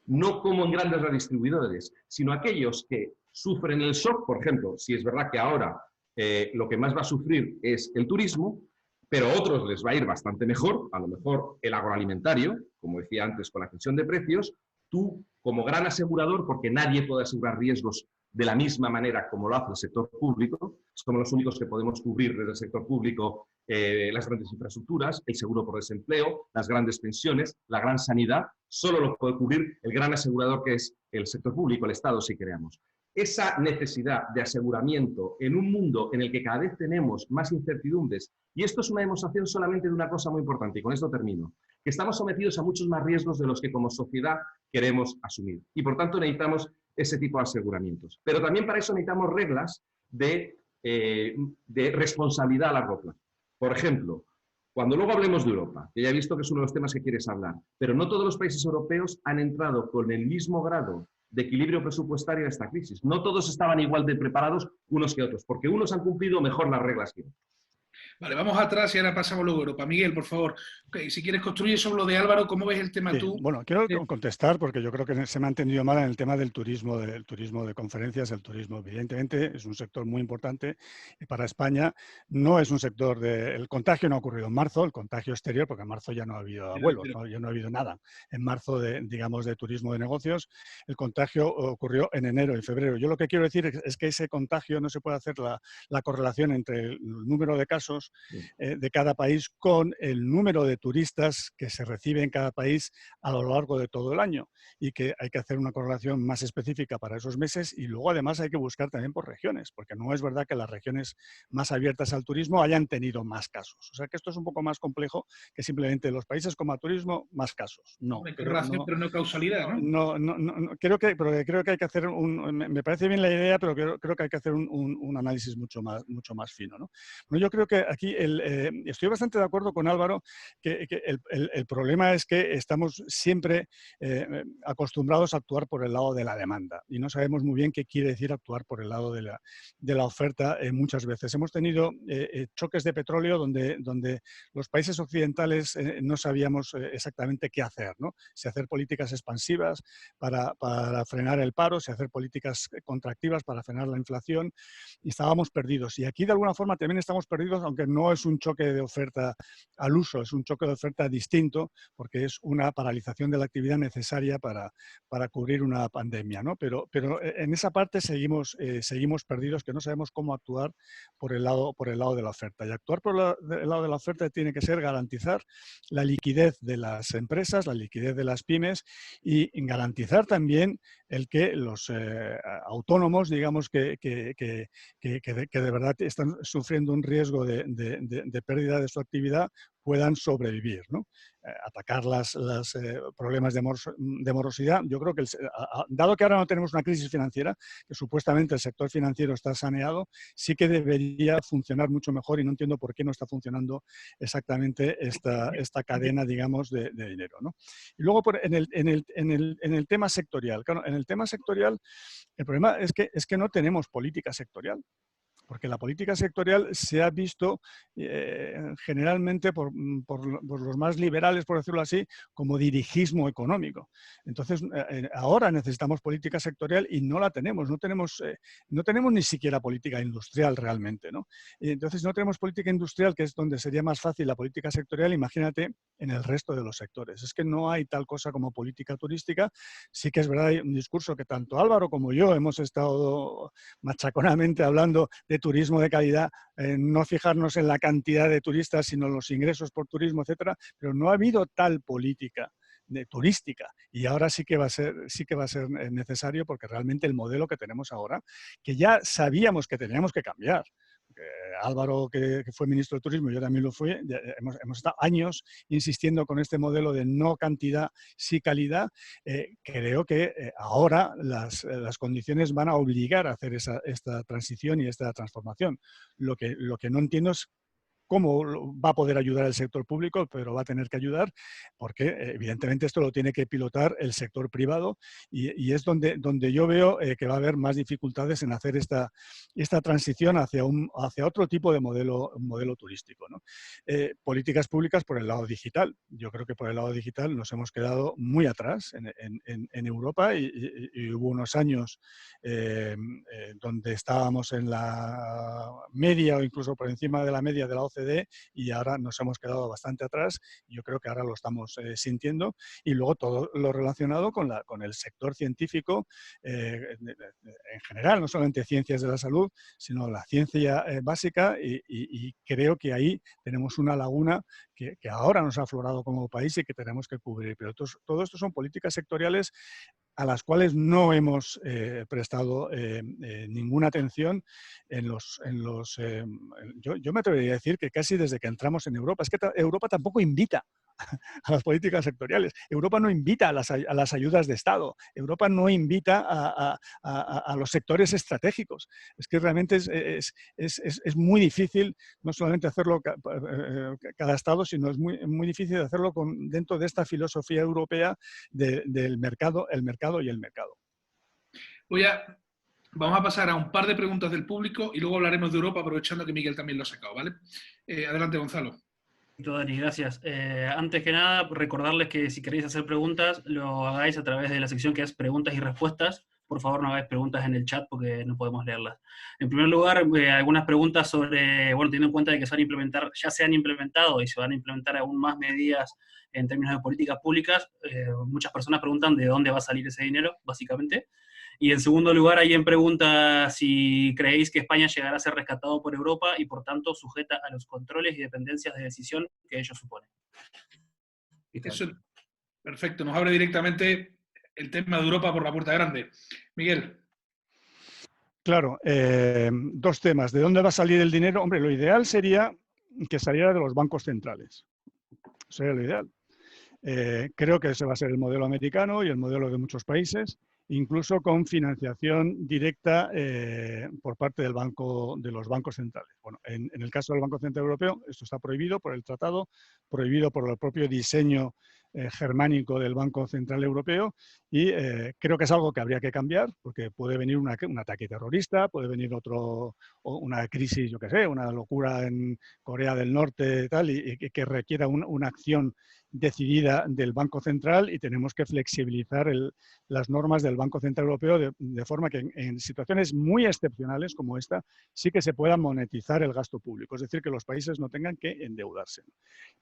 No como en grandes redistribuidores, sino aquellos que sufren el shock. Por ejemplo, si es verdad que ahora lo que más va a sufrir es el turismo, pero a otros les va a ir bastante mejor, a lo mejor el agroalimentario, como decía antes, con la tensión de precios, tú como gran asegurador, porque nadie puede asegurar riesgos de la misma manera como lo hace el sector público, somos los únicos que podemos cubrir desde el sector público las grandes infraestructuras, el seguro por desempleo, las grandes pensiones, la gran sanidad, solo lo puede cubrir el gran asegurador que es el sector público, el Estado, si queremos. Esa necesidad de aseguramiento en un mundo en el que cada vez tenemos más incertidumbres, y esto es una demostración solamente de una cosa muy importante, y con esto termino, que estamos sometidos a muchos más riesgos de los que como sociedad queremos asumir. Y por tanto necesitamos ese tipo de aseguramientos. Pero también para eso necesitamos reglas de responsabilidad a largo plazo. Por ejemplo, cuando luego hablemos de Europa, que ya he visto que es uno de los temas que quieres hablar, pero no todos los países europeos han entrado con el mismo grado de equilibrio presupuestario a esta crisis. No todos estaban igual de preparados unos que otros, porque unos han cumplido mejor las reglas que otros. Vale, vamos atrás y ahora pasamos luego a Europa. Miguel, por favor, si quieres construir sobre lo de Álvaro, ¿cómo ves el tema Sí, tú? bueno, quiero contestar porque yo creo que se me ha entendido mal en el tema del turismo de conferencias. El turismo, evidentemente, es un sector muy importante y para España no es un sector el contagio no ha ocurrido en marzo, el contagio exterior, porque en marzo ya no ha habido vuelos, ¿no? Ya no ha habido nada. En marzo, digamos, de turismo de negocios, el contagio ocurrió en enero y febrero. Yo lo que quiero decir es que ese contagio no se puede hacer la correlación entre el número de casos de cada país con el número de turistas que se recibe en cada país a lo largo de todo el año y que hay que hacer una correlación más específica para esos meses y luego además hay que buscar también por regiones, porque no es verdad que las regiones más abiertas al turismo hayan tenido más casos. O sea que esto es un poco más complejo que simplemente los países con más turismo, más casos. No. Correlación, pero no causalidad, ¿no? No, creo que hay que hacer me parece bien la idea, pero creo que hay que hacer un análisis mucho más fino, ¿no? Bueno, yo creo que aquí estoy bastante de acuerdo con Álvaro que el problema es que estamos siempre acostumbrados a actuar por el lado de la demanda y no sabemos muy bien qué quiere decir actuar por el lado de la oferta muchas veces. Hemos tenido choques de petróleo donde los países occidentales no sabíamos exactamente qué hacer, ¿no? Si hacer políticas expansivas para frenar el paro, si hacer políticas contractivas para frenar la inflación, y estábamos perdidos. Y aquí de alguna forma también estamos perdidos, aunque no es un choque de oferta al uso, es un choque de oferta distinto, porque es una paralización de la actividad necesaria para cubrir una pandemia, ¿no? Pero en esa parte seguimos perdidos, que no sabemos cómo actuar por el lado de la oferta. Y actuar por el lado de la oferta tiene que ser garantizar la liquidez de las empresas, la liquidez de las pymes y garantizar también el que los autónomos, digamos, que de verdad están sufriendo un riesgo de pérdida de su actividad, puedan sobrevivir, ¿no? Atacar los problemas de morosidad. Yo creo que, dado que ahora no tenemos una crisis financiera, que supuestamente el sector financiero está saneado, sí que debería funcionar mucho mejor y no entiendo por qué no está funcionando exactamente esta cadena, digamos, de dinero, ¿no? Y luego en el tema sectorial. Claro, en el tema sectorial, el problema es que no tenemos política sectorial. Porque la política sectorial se ha visto generalmente por los más liberales, por decirlo así, como dirigismo económico. Entonces, ahora necesitamos política sectorial y no la tenemos. No tenemos ni siquiera política industrial realmente, ¿no? Y entonces, no tenemos política industrial, que es donde sería más fácil la política sectorial. Imagínate en el resto de los sectores. Es que no hay tal cosa como política turística. Sí que es verdad, hay un discurso que tanto Álvaro como yo hemos estado machaconamente hablando de turismo de calidad, no fijarnos en la cantidad de turistas, sino los ingresos por turismo, etcétera, pero no ha habido tal política turística y ahora sí que va a ser necesario, porque realmente el modelo que tenemos ahora, que ya sabíamos que teníamos que cambiar. Álvaro, que fue ministro de Turismo, yo también lo fui, hemos estado años insistiendo con este modelo de no cantidad, sí calidad. Creo que ahora las condiciones van a obligar a hacer esta transición y esta transformación. Lo que no entiendo es cómo va a poder ayudar el sector público, pero va a tener que ayudar porque evidentemente esto lo tiene que pilotar el sector privado y es donde yo veo que va a haber más dificultades en hacer esta transición hacia otro tipo de modelo turístico, ¿no? Políticas públicas por el lado digital. Yo creo que por el lado digital nos hemos quedado muy atrás en Europa y hubo unos años donde estábamos en la media o incluso por encima de la media de la OCDE OCDE y ahora nos hemos quedado bastante atrás. Yo creo que ahora lo estamos sintiendo. Y luego todo lo relacionado con el sector científico en general, no solamente ciencias de la salud, sino la ciencia básica y creo que ahí tenemos una laguna que ahora nos ha aflorado como país y que tenemos que cubrir. Pero todo esto son políticas sectoriales a las cuales no hemos prestado ninguna atención yo me atrevería a decir que casi desde que entramos en Europa. Es que Europa tampoco invita a las políticas sectoriales. Europa no invita a las ayudas de Estado. Europa no invita a los sectores estratégicos. Es que realmente es muy difícil no solamente hacerlo cada Estado, sino es muy difícil hacerlo dentro de esta filosofía europea del mercado, el mercado y el mercado. Vamos a pasar a un par de preguntas del público y luego hablaremos de Europa, aprovechando que Miguel también lo ha sacado, ¿vale? Adelante, Gonzalo. Dani, gracias. Antes que nada, recordarles que si queréis hacer preguntas, lo hagáis a través de la sección que es preguntas y respuestas. Por favor, no hagáis preguntas en el chat porque no podemos leerlas. En primer lugar, algunas preguntas sobre, bueno, teniendo en cuenta de que ya se han implementado y se van a implementar aún más medidas en términos de políticas públicas, muchas personas preguntan de dónde va a salir ese dinero, básicamente. Y en segundo lugar, alguien pregunta si creéis que España llegará a ser rescatado por Europa y por tanto sujeta a los controles y dependencias de decisión que ello supone. Eso, perfecto, nos abre directamente el tema de Europa por la puerta grande. Miguel. Claro, dos temas. ¿De dónde va a salir el dinero? Hombre, lo ideal sería que saliera de los bancos centrales. Sería lo ideal. Creo que ese va a ser el modelo americano y el modelo de muchos países, incluso con financiación directa por parte de los bancos centrales. Bueno, en el caso del Banco Central Europeo, esto está prohibido por el tratado, prohibido por el propio diseño germánico del Banco Central Europeo y creo que es algo que habría que cambiar porque puede venir un ataque terrorista, puede venir una crisis, yo qué sé, una locura en Corea del Norte tal, y que requiera una acción decidida del Banco Central y tenemos que flexibilizar las normas del Banco Central Europeo de forma que en situaciones muy excepcionales como esta sí que se pueda monetizar el gasto público, es decir, que los países no tengan que endeudarse.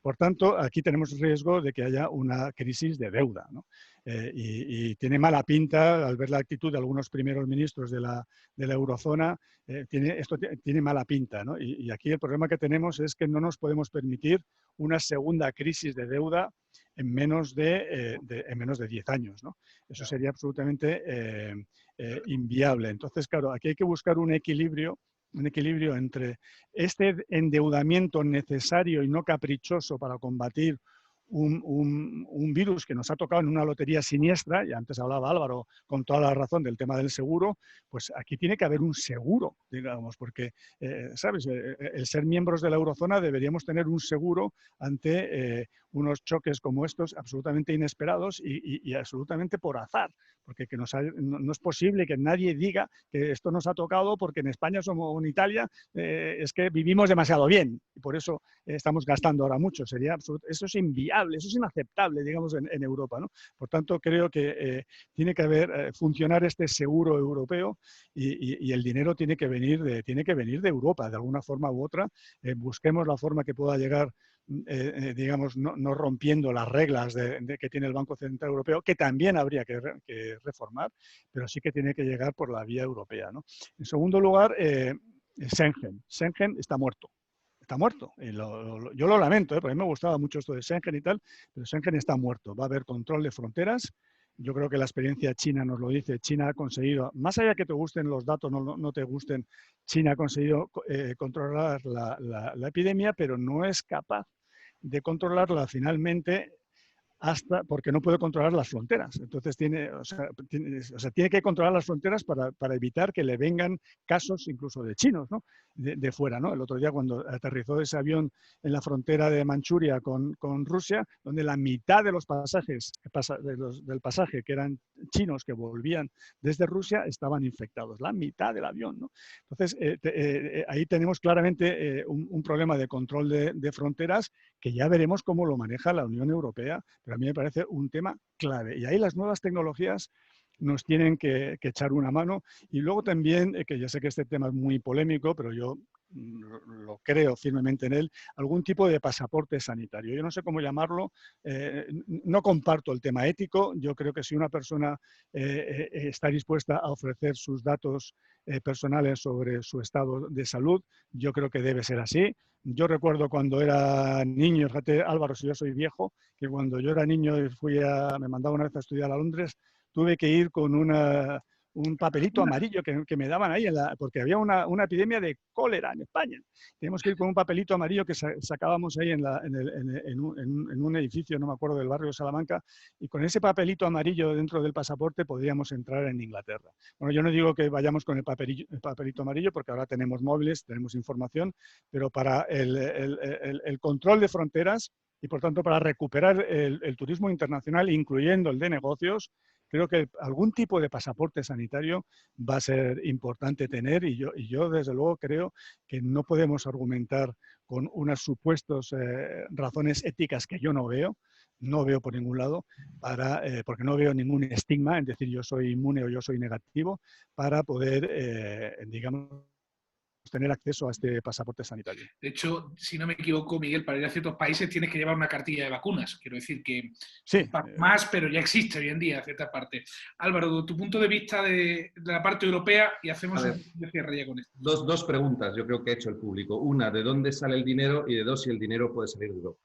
Por tanto, aquí tenemos riesgo de que haya una crisis de deuda, ¿no? Y tiene mala pinta, al ver la actitud de algunos primeros ministros de la eurozona, esto tiene mala pinta, ¿no? Y aquí el problema que tenemos es que no nos podemos permitir una segunda crisis de deuda en menos de 10 años, ¿no? Eso sería absolutamente inviable. Entonces, claro, aquí hay que buscar un equilibrio entre este endeudamiento necesario y no caprichoso para combatir un virus que nos ha tocado en una lotería siniestra, y antes hablaba Álvaro con toda la razón del tema del seguro, pues aquí tiene que haber un seguro, digamos, porque, ¿sabes? El ser miembros de la eurozona deberíamos tener un seguro ante unos choques como estos absolutamente inesperados y absolutamente por azar, porque no es posible que nadie diga que esto nos ha tocado porque en España o en Italia es que vivimos demasiado bien y por eso estamos gastando ahora mucho. Eso es inviable, eso es inaceptable, digamos, en Europa, ¿no? Por tanto, creo que tiene que funcionar este seguro europeo y el dinero tiene que venir de Europa, de alguna forma u otra. Busquemos la forma que pueda llegar, digamos, no rompiendo las reglas que tiene el Banco Central Europeo, que también habría que reformar, pero sí que tiene que llegar por la vía europea, ¿no? En segundo lugar, Schengen. Schengen está muerto. Está muerto. Yo lo lamento, porque a mí me gustaba mucho esto de Schengen y tal, pero Schengen está muerto. Va a haber control de fronteras. Yo creo que la experiencia china nos lo dice. China ha conseguido, más allá que te gusten los datos, no te gusten, China ha conseguido controlar la epidemia, pero no es capaz de controlarla finalmente porque no puede controlar las fronteras. Entonces tiene que controlar las fronteras para evitar que le vengan casos incluso de chinos, ¿no? de fuera, ¿no? El otro día cuando aterrizó ese avión en la frontera de Manchuria con Rusia, donde la mitad de los pasajes del pasaje que eran chinos que volvían desde Rusia estaban infectados, la mitad del avión, ¿no? Entonces ahí tenemos claramente un problema de control de fronteras que ya veremos cómo lo maneja la Unión Europea, pero a mí me parece un tema clave. Y ahí las nuevas tecnologías nos tienen que echar una mano. Y luego también, que ya sé que este tema es muy polémico, pero yo lo creo firmemente en él, algún tipo de pasaporte sanitario. Yo no sé cómo llamarlo, no comparto el tema ético. Yo creo que si una persona está dispuesta a ofrecer sus datos personales sobre su estado de salud, yo creo que debe ser así. Yo recuerdo cuando era niño, fíjate Álvaro, si yo soy viejo, que cuando yo era niño y me mandaba una vez a estudiar a Londres, tuve que ir con un papelito amarillo que me daban ahí, porque había una epidemia de cólera en España. Teníamos que ir con un papelito amarillo que sacábamos ahí en un edificio, no me acuerdo, del barrio de Salamanca, y con ese papelito amarillo dentro del pasaporte podíamos entrar en Inglaterra. Bueno, yo no digo que vayamos con el papelito amarillo, porque ahora tenemos móviles, tenemos información, pero para el control de fronteras y, por tanto, para recuperar el turismo internacional, incluyendo el de negocios, creo que algún tipo de pasaporte sanitario va a ser importante tener, y yo desde luego creo que no podemos argumentar con unas supuestas razones éticas que yo no veo por ningún lado, porque no veo ningún estigma en decir yo soy inmune o yo soy negativo, para poder, digamos, tener acceso a este pasaporte sanitario. De hecho, si no me equivoco, Miguel, para ir a ciertos países tienes que llevar una cartilla de vacunas. Quiero decir que sí, más, pero ya existe hoy en día en ciertas partes. Álvaro, de tu punto de vista de la parte europea, y hacemos un cierre ya con esto. Dos preguntas yo creo que ha hecho el público. Una, ¿de dónde sale el dinero? Y de dos, si el dinero puede salir de Europa.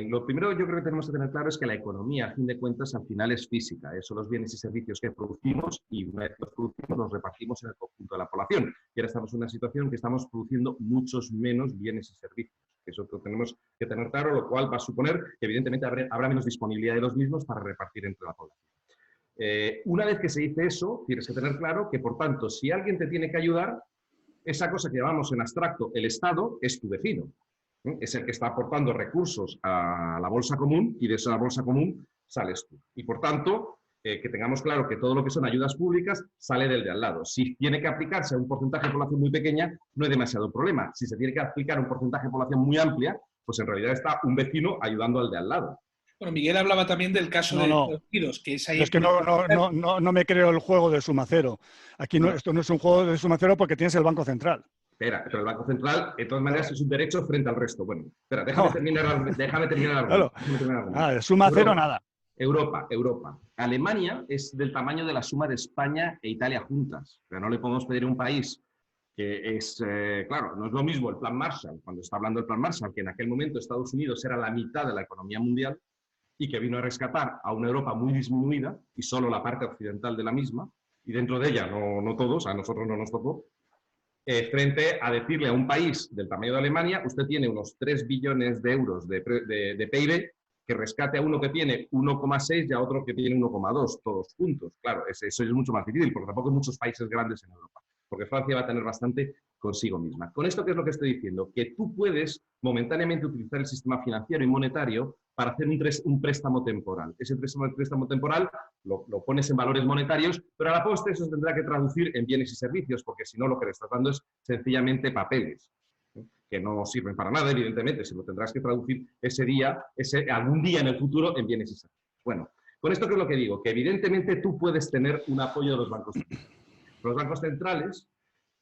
Lo primero yo creo que tenemos que tener claro es que la economía, a fin de cuentas, al final es física. Son los bienes y servicios que producimos y una vez los producimos los repartimos en el conjunto de la población. Y ahora estamos en una situación que estamos produciendo muchos menos bienes y servicios. Eso lo tenemos que tener claro, lo cual va a suponer que evidentemente habrá menos disponibilidad de los mismos para repartir entre la población. Una vez que se dice eso, tienes que tener claro que, por tanto, si alguien te tiene que ayudar, esa cosa que llamamos en abstracto el Estado es tu vecino. Es el que está aportando recursos a la bolsa común y de esa bolsa común sales tú. Y por tanto, que tengamos claro que todo lo que son ayudas públicas sale del de al lado. Si tiene que aplicarse a un porcentaje de población muy pequeña, no hay demasiado problema. Si se tiene que aplicar a un porcentaje de población muy amplia, pues en realidad está un vecino ayudando al de al lado. Bueno, Miguel hablaba también del caso de los tiros, que es ahí. Es que no me creo el juego de suma cero. Aquí esto no es un juego de suma cero porque tienes el Banco Central. Espera, pero el Banco Central, de todas maneras, es un derecho frente al resto. Bueno, espera, déjame terminar algo. Claro. Suma cero, nada. Europa. Alemania es del tamaño de la suma de España e Italia juntas. Pero no le podemos pedir a un país que es, claro, no es lo mismo el Plan Marshall, cuando está hablando del Plan Marshall, que en aquel momento Estados Unidos era la mitad de la economía mundial y que vino a rescatar a una Europa muy disminuida y solo la parte occidental de la misma, y dentro de ella no todos, a nosotros no nos tocó, frente a decirle a un país del tamaño de Alemania, usted tiene unos 3 billones de euros de PIB, que rescate a uno que tiene 1,6 y a otro que tiene 1,2, todos juntos. Claro, eso es mucho más difícil, porque tampoco hay muchos países grandes en Europa, porque Francia va a tener bastante consigo misma. Con esto, ¿qué es lo que estoy diciendo? Que tú puedes momentáneamente utilizar el sistema financiero y monetario para hacer un préstamo temporal. Ese préstamo temporal lo pones en valores monetarios, pero a la postre eso se tendrá que traducir en bienes y servicios, porque si no lo que le estás dando es sencillamente papeles, que no sirven para nada, evidentemente, si lo tendrás que traducir algún día en el futuro en bienes y servicios. Bueno, con esto, ¿qué es lo que digo? Que evidentemente tú puedes tener un apoyo de los bancos centrales. Los bancos centrales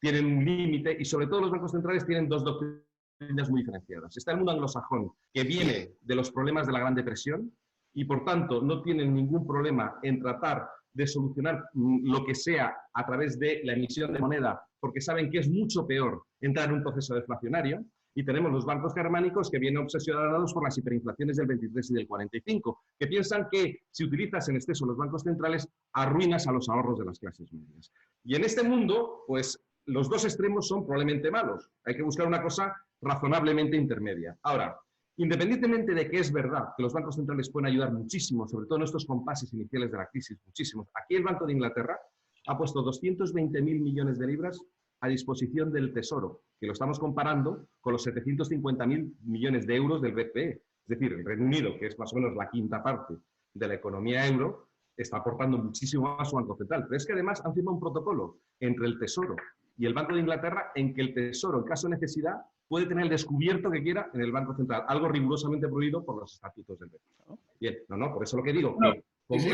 tienen un límite y sobre todo los bancos centrales tienen dos doctrinas muy diferenciadas. Está el mundo anglosajón, que viene de los problemas de la Gran Depresión y por tanto no tienen ningún problema en tratar de solucionar lo que sea a través de la emisión de moneda, porque saben que es mucho peor entrar en un proceso deflacionario. Y tenemos los bancos germánicos que vienen obsesionados por las hiperinflaciones del 23 y del 45, que piensan que si utilizas en exceso los bancos centrales, arruinas a los ahorros de las clases medias. Y en este mundo, pues los dos extremos son probablemente malos. Hay que buscar una cosa razonablemente intermedia. Ahora, independientemente de que es verdad que los bancos centrales pueden ayudar muchísimo, sobre todo en estos compases iniciales de la crisis, muchísimos. Aquí el Banco de Inglaterra ha puesto 220.000 millones de libras a disposición del Tesoro, que lo estamos comparando con los 750.000 millones de euros del BCE. Es decir, el Reino Unido, que es más o menos la quinta parte de la economía euro, está aportando muchísimo más a su Banco Central. Pero es que además han firmado un protocolo entre el Tesoro y el Banco de Inglaterra en que el Tesoro, en caso de necesidad, puede tener el descubierto que quiera en el Banco Central, algo rigurosamente prohibido por los estatutos del BCE. Bien, por eso lo que digo, no, que como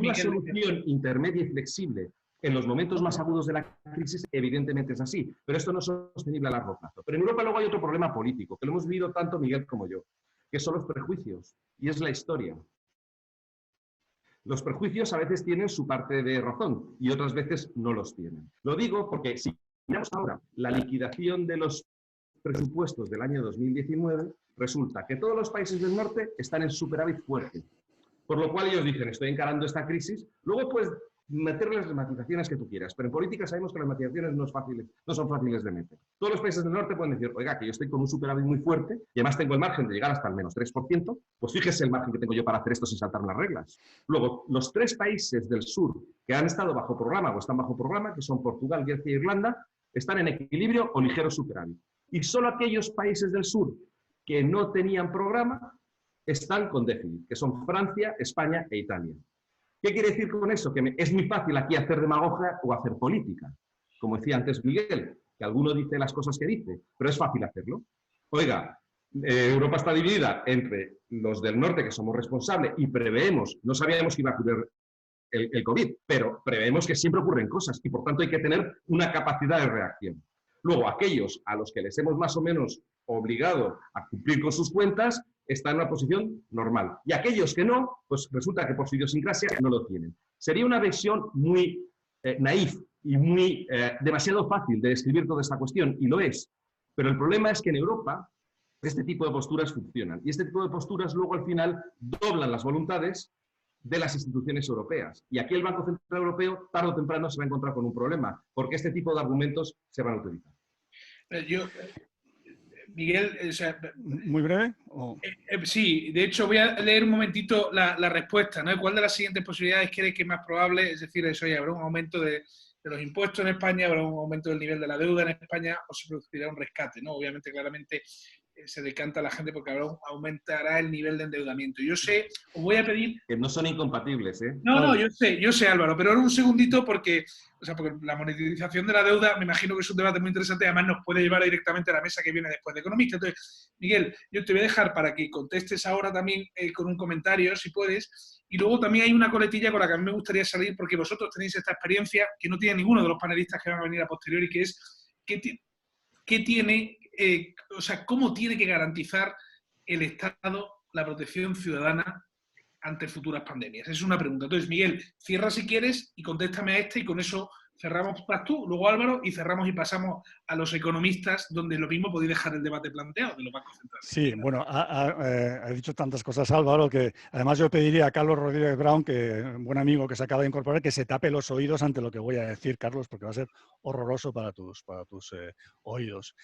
una solución intermedia y flexible En los momentos más agudos de la crisis, evidentemente es así, pero esto no es sostenible a largo plazo. Pero en Europa luego hay otro problema político, que lo hemos vivido tanto Miguel como yo, que son los prejuicios, y es la historia. Los prejuicios a veces tienen su parte de razón y otras veces no los tienen. Lo digo porque si miramos ahora la liquidación de los presupuestos del año 2019, resulta que todos los países del norte están en superávit fuerte. Por lo cual ellos dicen, estoy encarando esta crisis. Luego puedes meter las matizaciones que tú quieras, pero en política sabemos que las matizaciones no son fáciles de meter. Todos los países del norte pueden decir, oiga, que yo estoy con un superávit muy fuerte y además tengo el margen de llegar hasta el menos 3%, pues fíjese el margen que tengo yo para hacer esto sin saltarme las reglas. Luego, los 3 países del sur que han estado bajo programa o están bajo programa, que son Portugal, Grecia e Irlanda, están en equilibrio o ligero superávit. Y solo aquellos países del sur que no tenían programa están con déficit, que son Francia, España e Italia. ¿Qué quiere decir con eso? Que es muy fácil aquí hacer demagogia o hacer política. Como decía antes Miguel, que alguno dice las cosas que dice, pero es fácil hacerlo. Oiga, Europa está dividida entre los del norte, que somos responsables, y preveemos, no sabíamos que iba a ocurrir el COVID, pero preveemos que siempre ocurren cosas y por tanto hay que tener una capacidad de reacción. Luego, aquellos a los que les hemos más o menos obligado a cumplir con sus cuentas, está en una posición normal. Y aquellos que no, pues resulta que por su idiosincrasia no lo tienen. Sería una versión muy naif y muy demasiado fácil de describir toda esta cuestión, y lo es. Pero el problema es que en Europa este tipo de posturas funcionan. Y este tipo de posturas luego al final doblan las voluntades de las instituciones europeas. Y aquí el Banco Central Europeo tarde o temprano se va a encontrar con un problema, porque este tipo de argumentos se van a utilizar. Miguel, o sea, ¿muy breve? sí, de hecho voy a leer un momentito la respuesta, ¿no? ¿Cuál de las siguientes posibilidades cree que es más probable? Es decir, eso, habrá un aumento de los impuestos en España, habrá un aumento del nivel de la deuda en España o se producirá un rescate, ¿no? Obviamente, claramente se decanta la gente porque aumentará el nivel de endeudamiento. Yo sé, os voy a pedir... Que no son incompatibles, ¿eh? No, yo sé, Álvaro, pero ahora un segundito porque la monetización de la deuda me imagino que es un debate muy interesante, además nos puede llevar directamente a la mesa que viene después de Economista. Entonces, Miguel, yo te voy a dejar para que contestes ahora también con un comentario, si puedes, y luego también hay una coletilla con la que a mí me gustaría salir porque vosotros tenéis esta experiencia que no tiene ninguno de los panelistas que van a venir a posteriori, que es ¿qué tiene... cómo tiene que garantizar el Estado la protección ciudadana ante futuras pandemias? Es una pregunta. Entonces, Miguel, cierra si quieres y contéstame a esta y con eso cerramos tú, luego Álvaro, y cerramos y pasamos a los economistas, donde lo mismo podéis dejar el debate planteado de los bancos centrales. Sí, bueno, ha dicho tantas cosas Álvaro que además yo pediría a Carlos Rodríguez Brown, que un buen amigo que se acaba de incorporar, que se tape los oídos ante lo que voy a decir, Carlos, porque va a ser horroroso para tus oídos.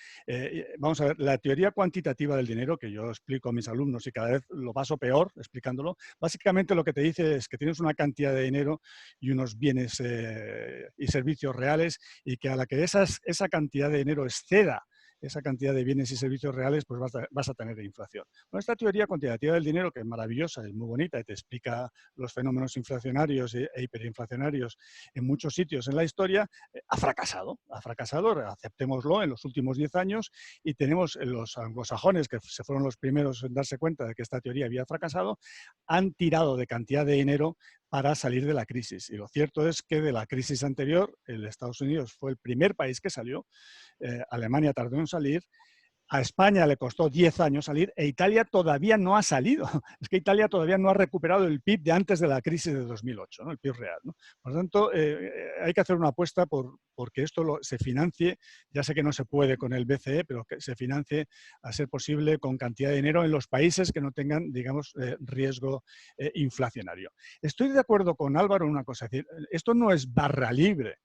Vamos a ver, la teoría cuantitativa del dinero, que yo explico a mis alumnos y cada vez lo paso peor explicándolo, básicamente lo que te dice es que tienes una cantidad de dinero y unos bienes y servicios reales, y que a la que esa cantidad de dinero exceda esa cantidad de bienes y servicios reales, pues vas a tener inflación. Bueno, esta teoría cuantitativa del dinero, que es maravillosa, es muy bonita y te explica los fenómenos inflacionarios e hiperinflacionarios en muchos sitios en la historia, ha fracasado, aceptémoslo, en los últimos 10 años, y tenemos los anglosajones, que se fueron los primeros en darse cuenta de que esta teoría había fracasado, han tirado de cantidad de dinero para salir de la crisis. Y lo cierto es que de la crisis anterior, el Estados Unidos fue el primer país que salió, Alemania tardó en salir, a España le costó 10 años salir e Italia todavía no ha salido. Es que Italia todavía no ha recuperado el PIB de antes de la crisis de 2008, ¿no? El PIB real, ¿no? Por lo tanto, hay que hacer una apuesta porque esto se financie, ya sé que no se puede con el BCE, pero que se financie a ser posible con cantidad de dinero en los países que no tengan, digamos, riesgo inflacionario. Estoy de acuerdo con Álvaro en una cosa, es decir, esto no es barra libre.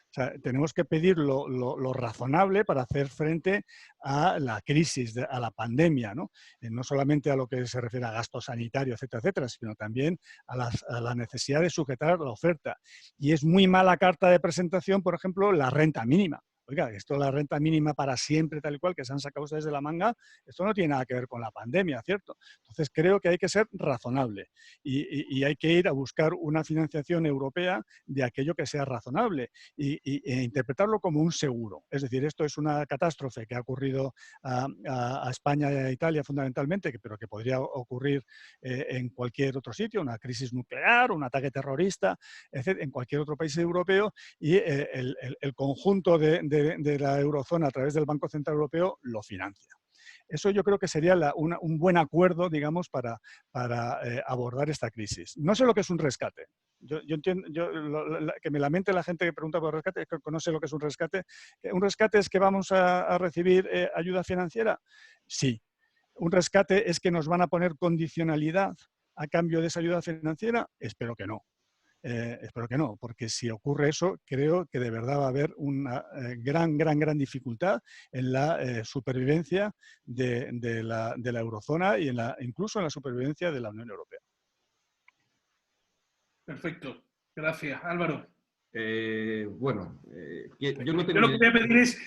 O sea, tenemos que pedir lo razonable para hacer frente a la crisis, a la pandemia, ¿no? No solamente a lo que se refiere a gasto sanitario, etcétera, etcétera, sino también a la necesidad de sujetar la oferta. Y es muy mala carta de presentación, por ejemplo, la renta mínima. Oiga, esto la renta mínima para siempre, tal y cual, que se han sacado ustedes de la manga, esto no tiene nada que ver con la pandemia, ¿cierto? Entonces creo que hay que ser razonable y hay que ir a buscar una financiación europea de aquello que sea razonable e interpretarlo como un seguro. Es decir, esto es una catástrofe que ha ocurrido a España y a Italia fundamentalmente, pero que podría ocurrir en cualquier otro sitio, una crisis nuclear, un ataque terrorista, etc., en cualquier otro país europeo, y el conjunto de la eurozona a través del Banco Central Europeo lo financia. Eso yo creo que sería un buen acuerdo, digamos, para abordar esta crisis. No sé lo que es un rescate. Yo entiendo, que me lamente la gente que pregunta por rescate, es que no sé lo que es un rescate. ¿Un rescate es que vamos a recibir ayuda financiera? Sí. ¿Un rescate es que nos van a poner condicionalidad a cambio de esa ayuda financiera? Espero que no. Espero que no, porque si ocurre eso, creo que de verdad va a haber una gran dificultad en la supervivencia de la eurozona y incluso en la supervivencia de la Unión Europea. Perfecto. Gracias. Álvaro. Bueno, yo no Yo tengo lo que voy a pedir es...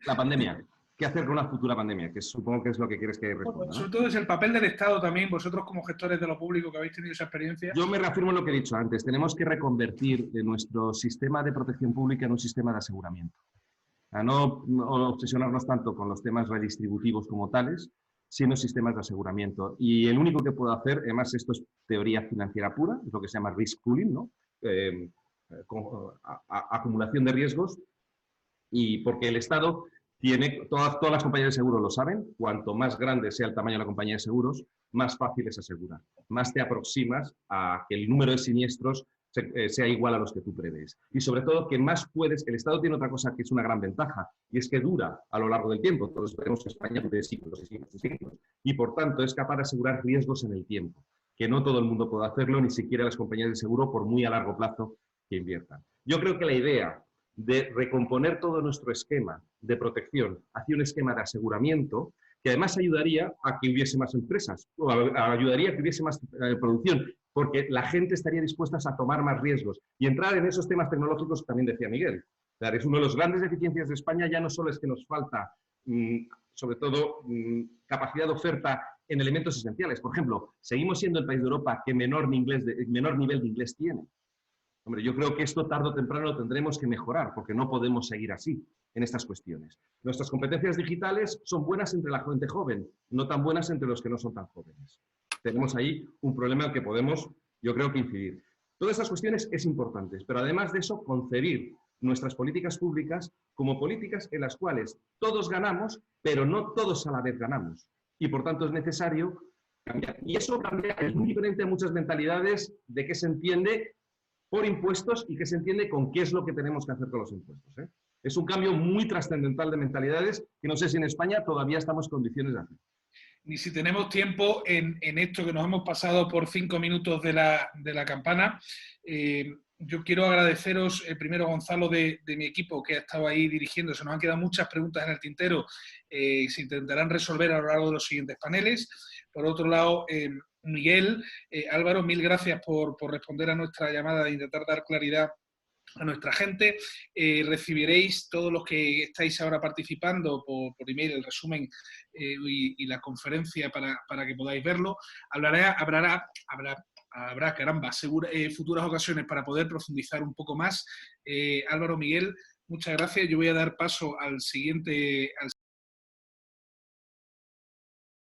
la pandemia. ¿Qué hacer con una futura pandemia? Que supongo que es lo que quieres que responda, Bueno, ¿no? sobre todo es el papel del Estado también, vosotros como gestores de lo público que habéis tenido esa experiencia. Yo me reafirmo en lo que he dicho antes. Tenemos que reconvertir nuestro sistema de protección pública en un sistema de aseguramiento. A no obsesionarnos tanto con los temas redistributivos como tales, sino sistemas de aseguramiento. Y el único que puedo hacer, además esto es teoría financiera pura, es lo que se llama risk pooling, ¿no? Acumulación de riesgos, y porque el Estado tiene, todas las compañías de seguros lo saben, cuanto más grande sea el tamaño de la compañía de seguros, más fácil es asegurar, más te aproximas a que el número de siniestros sea igual a los que tú prevés. Y sobre todo que más puedes, el Estado tiene otra cosa que es una gran ventaja, y es que dura a lo largo del tiempo. Todos esperemos que España dure siglos y siglos y siglos. Y por tanto es capaz de asegurar riesgos en el tiempo, que no todo el mundo puede hacerlo, ni siquiera las compañías de seguro por muy a largo plazo que inviertan. Yo creo que la idea de recomponer todo nuestro esquema de protección hacia un esquema de aseguramiento, que además ayudaría a que hubiese más empresas, o ayudaría a que hubiese más producción, porque la gente estaría dispuesta a tomar más riesgos y entrar en esos temas tecnológicos, también decía Miguel. O sea, es una de las grandes deficiencias de España, ya no solo es que nos falta, sobre todo, capacidad de oferta en elementos esenciales. Por ejemplo, seguimos siendo el país de Europa que menor nivel de inglés tiene. Hombre, yo creo que esto tarde o temprano lo tendremos que mejorar, porque no podemos seguir así en estas cuestiones. Nuestras competencias digitales son buenas entre la gente joven, no tan buenas entre los que no son tan jóvenes. Tenemos ahí un problema en el que podemos, yo creo, que incidir. Todas esas cuestiones es importantes, pero además de eso, concebir nuestras políticas públicas como políticas en las cuales todos ganamos, pero no todos a la vez ganamos. Y por tanto es necesario cambiar. Y eso cambia, es muy diferente a muchas mentalidades de qué se entiende por impuestos y que se entiende con qué es lo que tenemos que hacer con los impuestos, ¿eh? Es un cambio muy trascendental de mentalidades que no sé si en España todavía estamos en condiciones de hacer. Ni si tenemos tiempo en esto que nos hemos pasado por 5 minutos de la campana. Yo quiero agradeceros, primero Gonzalo de mi equipo que ha estado ahí dirigiendo. Se nos han quedado muchas preguntas en el tintero. Se intentarán resolver a lo largo de los siguientes paneles. Por otro lado, Miguel, Álvaro, mil gracias por responder a nuestra llamada de intentar dar claridad a nuestra gente. Recibiréis todos los que estáis ahora participando por email el resumen y la conferencia para que podáis verlo. Habrá caramba, futuras ocasiones para poder profundizar un poco más. Álvaro, Miguel, muchas gracias. Yo voy a dar paso al siguiente